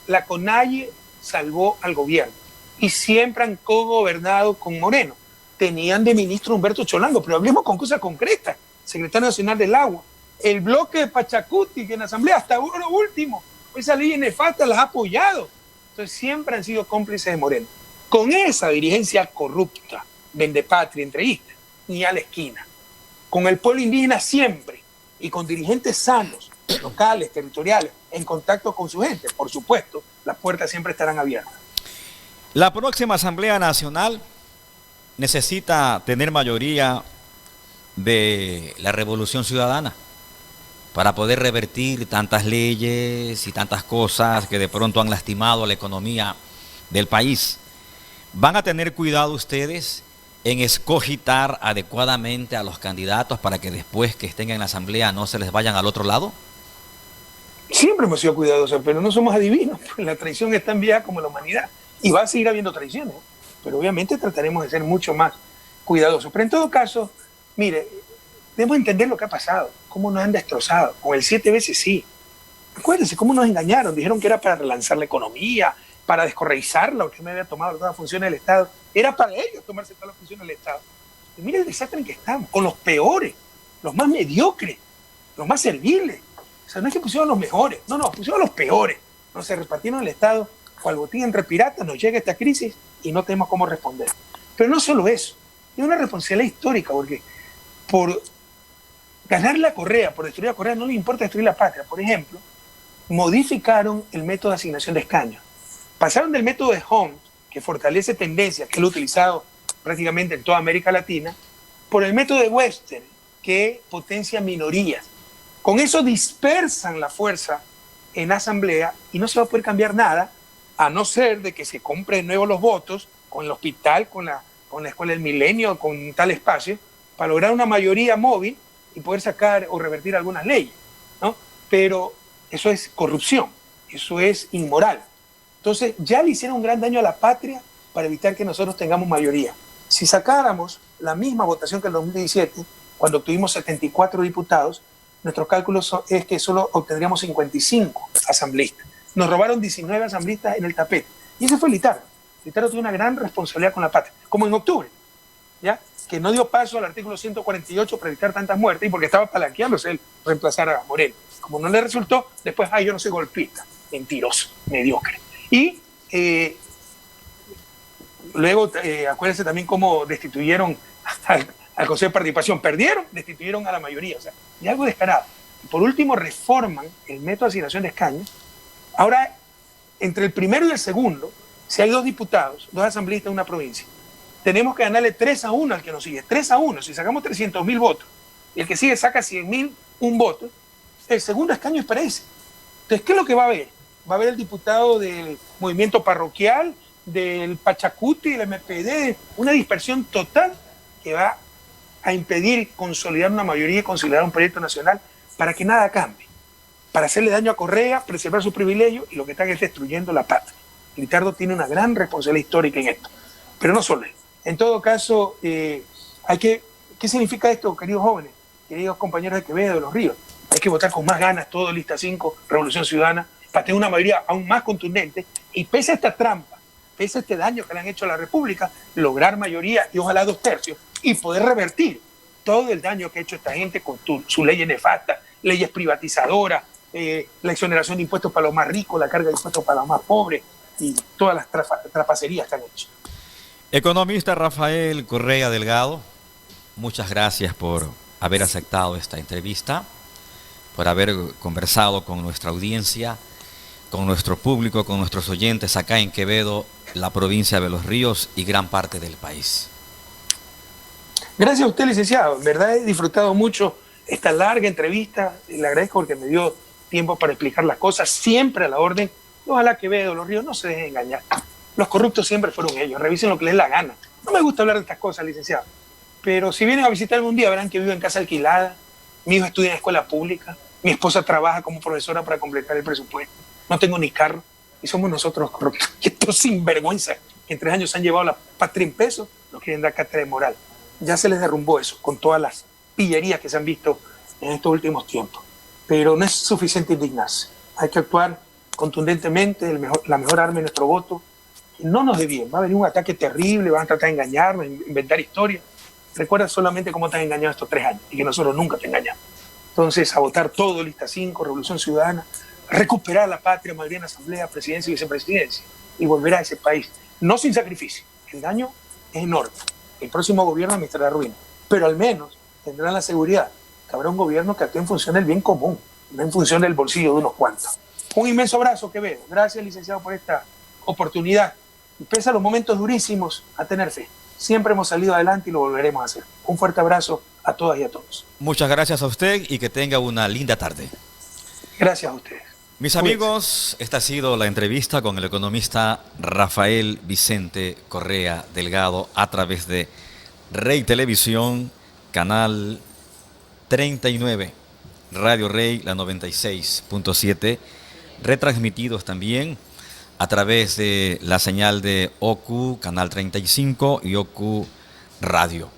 La CONAIE salvó al gobierno y siempre han cogobernado con Moreno. Tenían de ministro Humberto Cholango, pero hablemos con cosas concretas. Secretario Nacional del Agua. El bloque de Pachacuti, que en la Asamblea hasta lo último, esa ley nefasta las ha apoyado. Entonces siempre han sido cómplices de Moreno. Con esa dirigencia corrupta, vendepatria, entreguista, ni a la esquina. Con el pueblo indígena siempre, y con dirigentes sanos, locales, territoriales, en contacto con su gente, por supuesto, las puertas siempre estarán abiertas. La próxima Asamblea Nacional necesita tener mayoría de la Revolución Ciudadana para poder revertir tantas leyes y tantas cosas que de pronto han lastimado a la economía del país. ¿Van a tener cuidado ustedes en escogitar adecuadamente a los candidatos para que después que estén en la Asamblea no se les vayan al otro lado? Siempre hemos sido cuidadosos, pero no somos adivinos. La traición es tan vieja como la humanidad y va a seguir habiendo traiciones, pero obviamente trataremos de ser mucho más cuidadosos. Pero en todo caso, mire, debemos entender lo que ha pasado, cómo nos han destrozado. Con el 7 veces sí. Acuérdense cómo nos engañaron. Dijeron que era para relanzar la economía, para descorreizarla, porque me había tomado todas las funciones del Estado. Era para ellos tomarse todas las funciones del Estado. Y mire el desastre en que estamos, con los peores, los más mediocres, los más serviles. O sea, no es que pusieron los mejores, no, pusieron los peores. No se repartieron el Estado, cual botín entre piratas, nos llega esta crisis y no tenemos cómo responder. Pero no solo eso, es una responsabilidad histórica, porque por ganar la Correa, por destruir la Correa, no les importa destruir la patria. Por ejemplo, modificaron el método de asignación de escaños. Pasaron del método de Hunt, que fortalece tendencias, que es lo utilizado prácticamente en toda América Latina, por el método de Webster, que potencia minorías. Con eso dispersan la fuerza en asamblea y no se va a poder cambiar nada, a no ser de que se compren de nuevo los votos con el hospital, con la Escuela del Milenio, con tal espacio, para lograr una mayoría móvil y poder sacar o revertir algunas leyes, ¿no? Pero eso es corrupción, eso es inmoral. Entonces ya le hicieron un gran daño a la patria para evitar que nosotros tengamos mayoría. Si sacáramos la misma votación que en el 2017, cuando obtuvimos 74 diputados, nuestro cálculo es que solo obtendríamos 55 asambleístas. Nos robaron 19 asambleístas en el tapete. Y ese fue Litardo. Litardo tiene una gran responsabilidad con la patria, como en octubre, ¿ya? Que no dio paso al artículo 148 para evitar tantas muertes y porque estaba palanqueándose él reemplazar a Moreno. Como no le resultó, después, yo no soy golpista, mentiroso, mediocre. Y luego, acuérdense también cómo destituyeron al Consejo de Participación. Perdieron, destituyeron a la mayoría. O sea, y algo descarado. Y por último, reforman el método de asignación de escaños. Ahora, entre el primero y el segundo, si hay 2 diputados, 2 asambleístas en una provincia, tenemos que ganarle 3-1 al que nos sigue. 3-1. Si sacamos 300.000 votos y el que sigue saca 100.001 votos, el segundo escaño es para ese. Entonces, ¿qué es lo que va a haber? Va a haber el diputado del movimiento parroquial, del Pachacuti, del MPD, una dispersión total que va a impedir consolidar una mayoría y consolidar un proyecto nacional para que nada cambie, para hacerle daño a Correa, preservar su privilegio y lo que están es destruyendo la patria. Litardo tiene una gran responsabilidad histórica en esto, pero no solo él. En todo caso, ¿qué significa esto, queridos jóvenes, queridos compañeros de Quevedo, de Los Ríos? Hay que votar con más ganas, todo lista 5, Revolución Ciudadana, para tener una mayoría aún más contundente y pese a esta trampa, pese a este daño que le han hecho a la República, lograr mayoría y ojalá 2/3 y poder revertir todo el daño que ha hecho esta gente con su ley nefasta, leyes privatizadoras, la exoneración de impuestos para los más ricos, la carga de impuestos para los más pobres y todas las trapacerías que han hecho. Economista Rafael Correa Delgado, muchas gracias por haber aceptado esta entrevista, por haber conversado con nuestra audiencia, con nuestro público, con nuestros oyentes acá en Quevedo, la provincia de Los Ríos y gran parte del país. Gracias a usted, licenciado. En verdad he disfrutado mucho esta larga entrevista. Le agradezco porque me dio tiempo para explicar las cosas, siempre a la orden. Ojalá Quevedo, Los Ríos, no se dejen engañar. Los corruptos siempre fueron ellos, revisen lo que les dé la gana. No me gusta hablar de estas cosas, licenciado, pero si vienen a visitarme un día verán que vivo en casa alquilada, mi hijo estudia en escuela pública, mi esposa trabaja como profesora para completar el presupuesto, no tengo ni carro y somos nosotros los corruptos. Y estos sinvergüenza que en 3 años han llevado la patria en pesos, nos quieren dar cátedra de moral. Ya se les derrumbó eso con todas las pillerías que se han visto en estos últimos tiempos. Pero no es suficiente indignarse. Hay que actuar contundentemente, la mejor arma es nuestro voto. Y no nos dé bien, va a venir un ataque terrible, van a tratar de engañarnos, inventar historias. Recuerda solamente cómo te han engañado estos 3 años y que nosotros nunca te engañamos. Entonces, a votar todo, lista 5, Revolución Ciudadana, recuperar la patria, más bien asamblea, presidencia y vicepresidencia, y volver a ese país. No sin sacrificio, el daño es enorme. El próximo gobierno administrará ruina, pero al menos tendrán la seguridad que habrá un gobierno que actúe en función del bien común, no en función del bolsillo de unos cuantos. Un inmenso abrazo, Quevedo. Gracias, licenciado, por esta oportunidad. Y pese a los momentos durísimos, a tener fe. Siempre hemos salido adelante y lo volveremos a hacer. Un fuerte abrazo a todas y a todos. Muchas gracias a usted y que tenga una linda tarde. Gracias a ustedes. Mis amigos, esta ha sido la entrevista con el economista Rafael Vicente Correa Delgado a través de Rey Televisión, canal 39, Radio Rey, la 96.7, retransmitidos también a través de la señal de OCU, canal 35 y OCU Radio.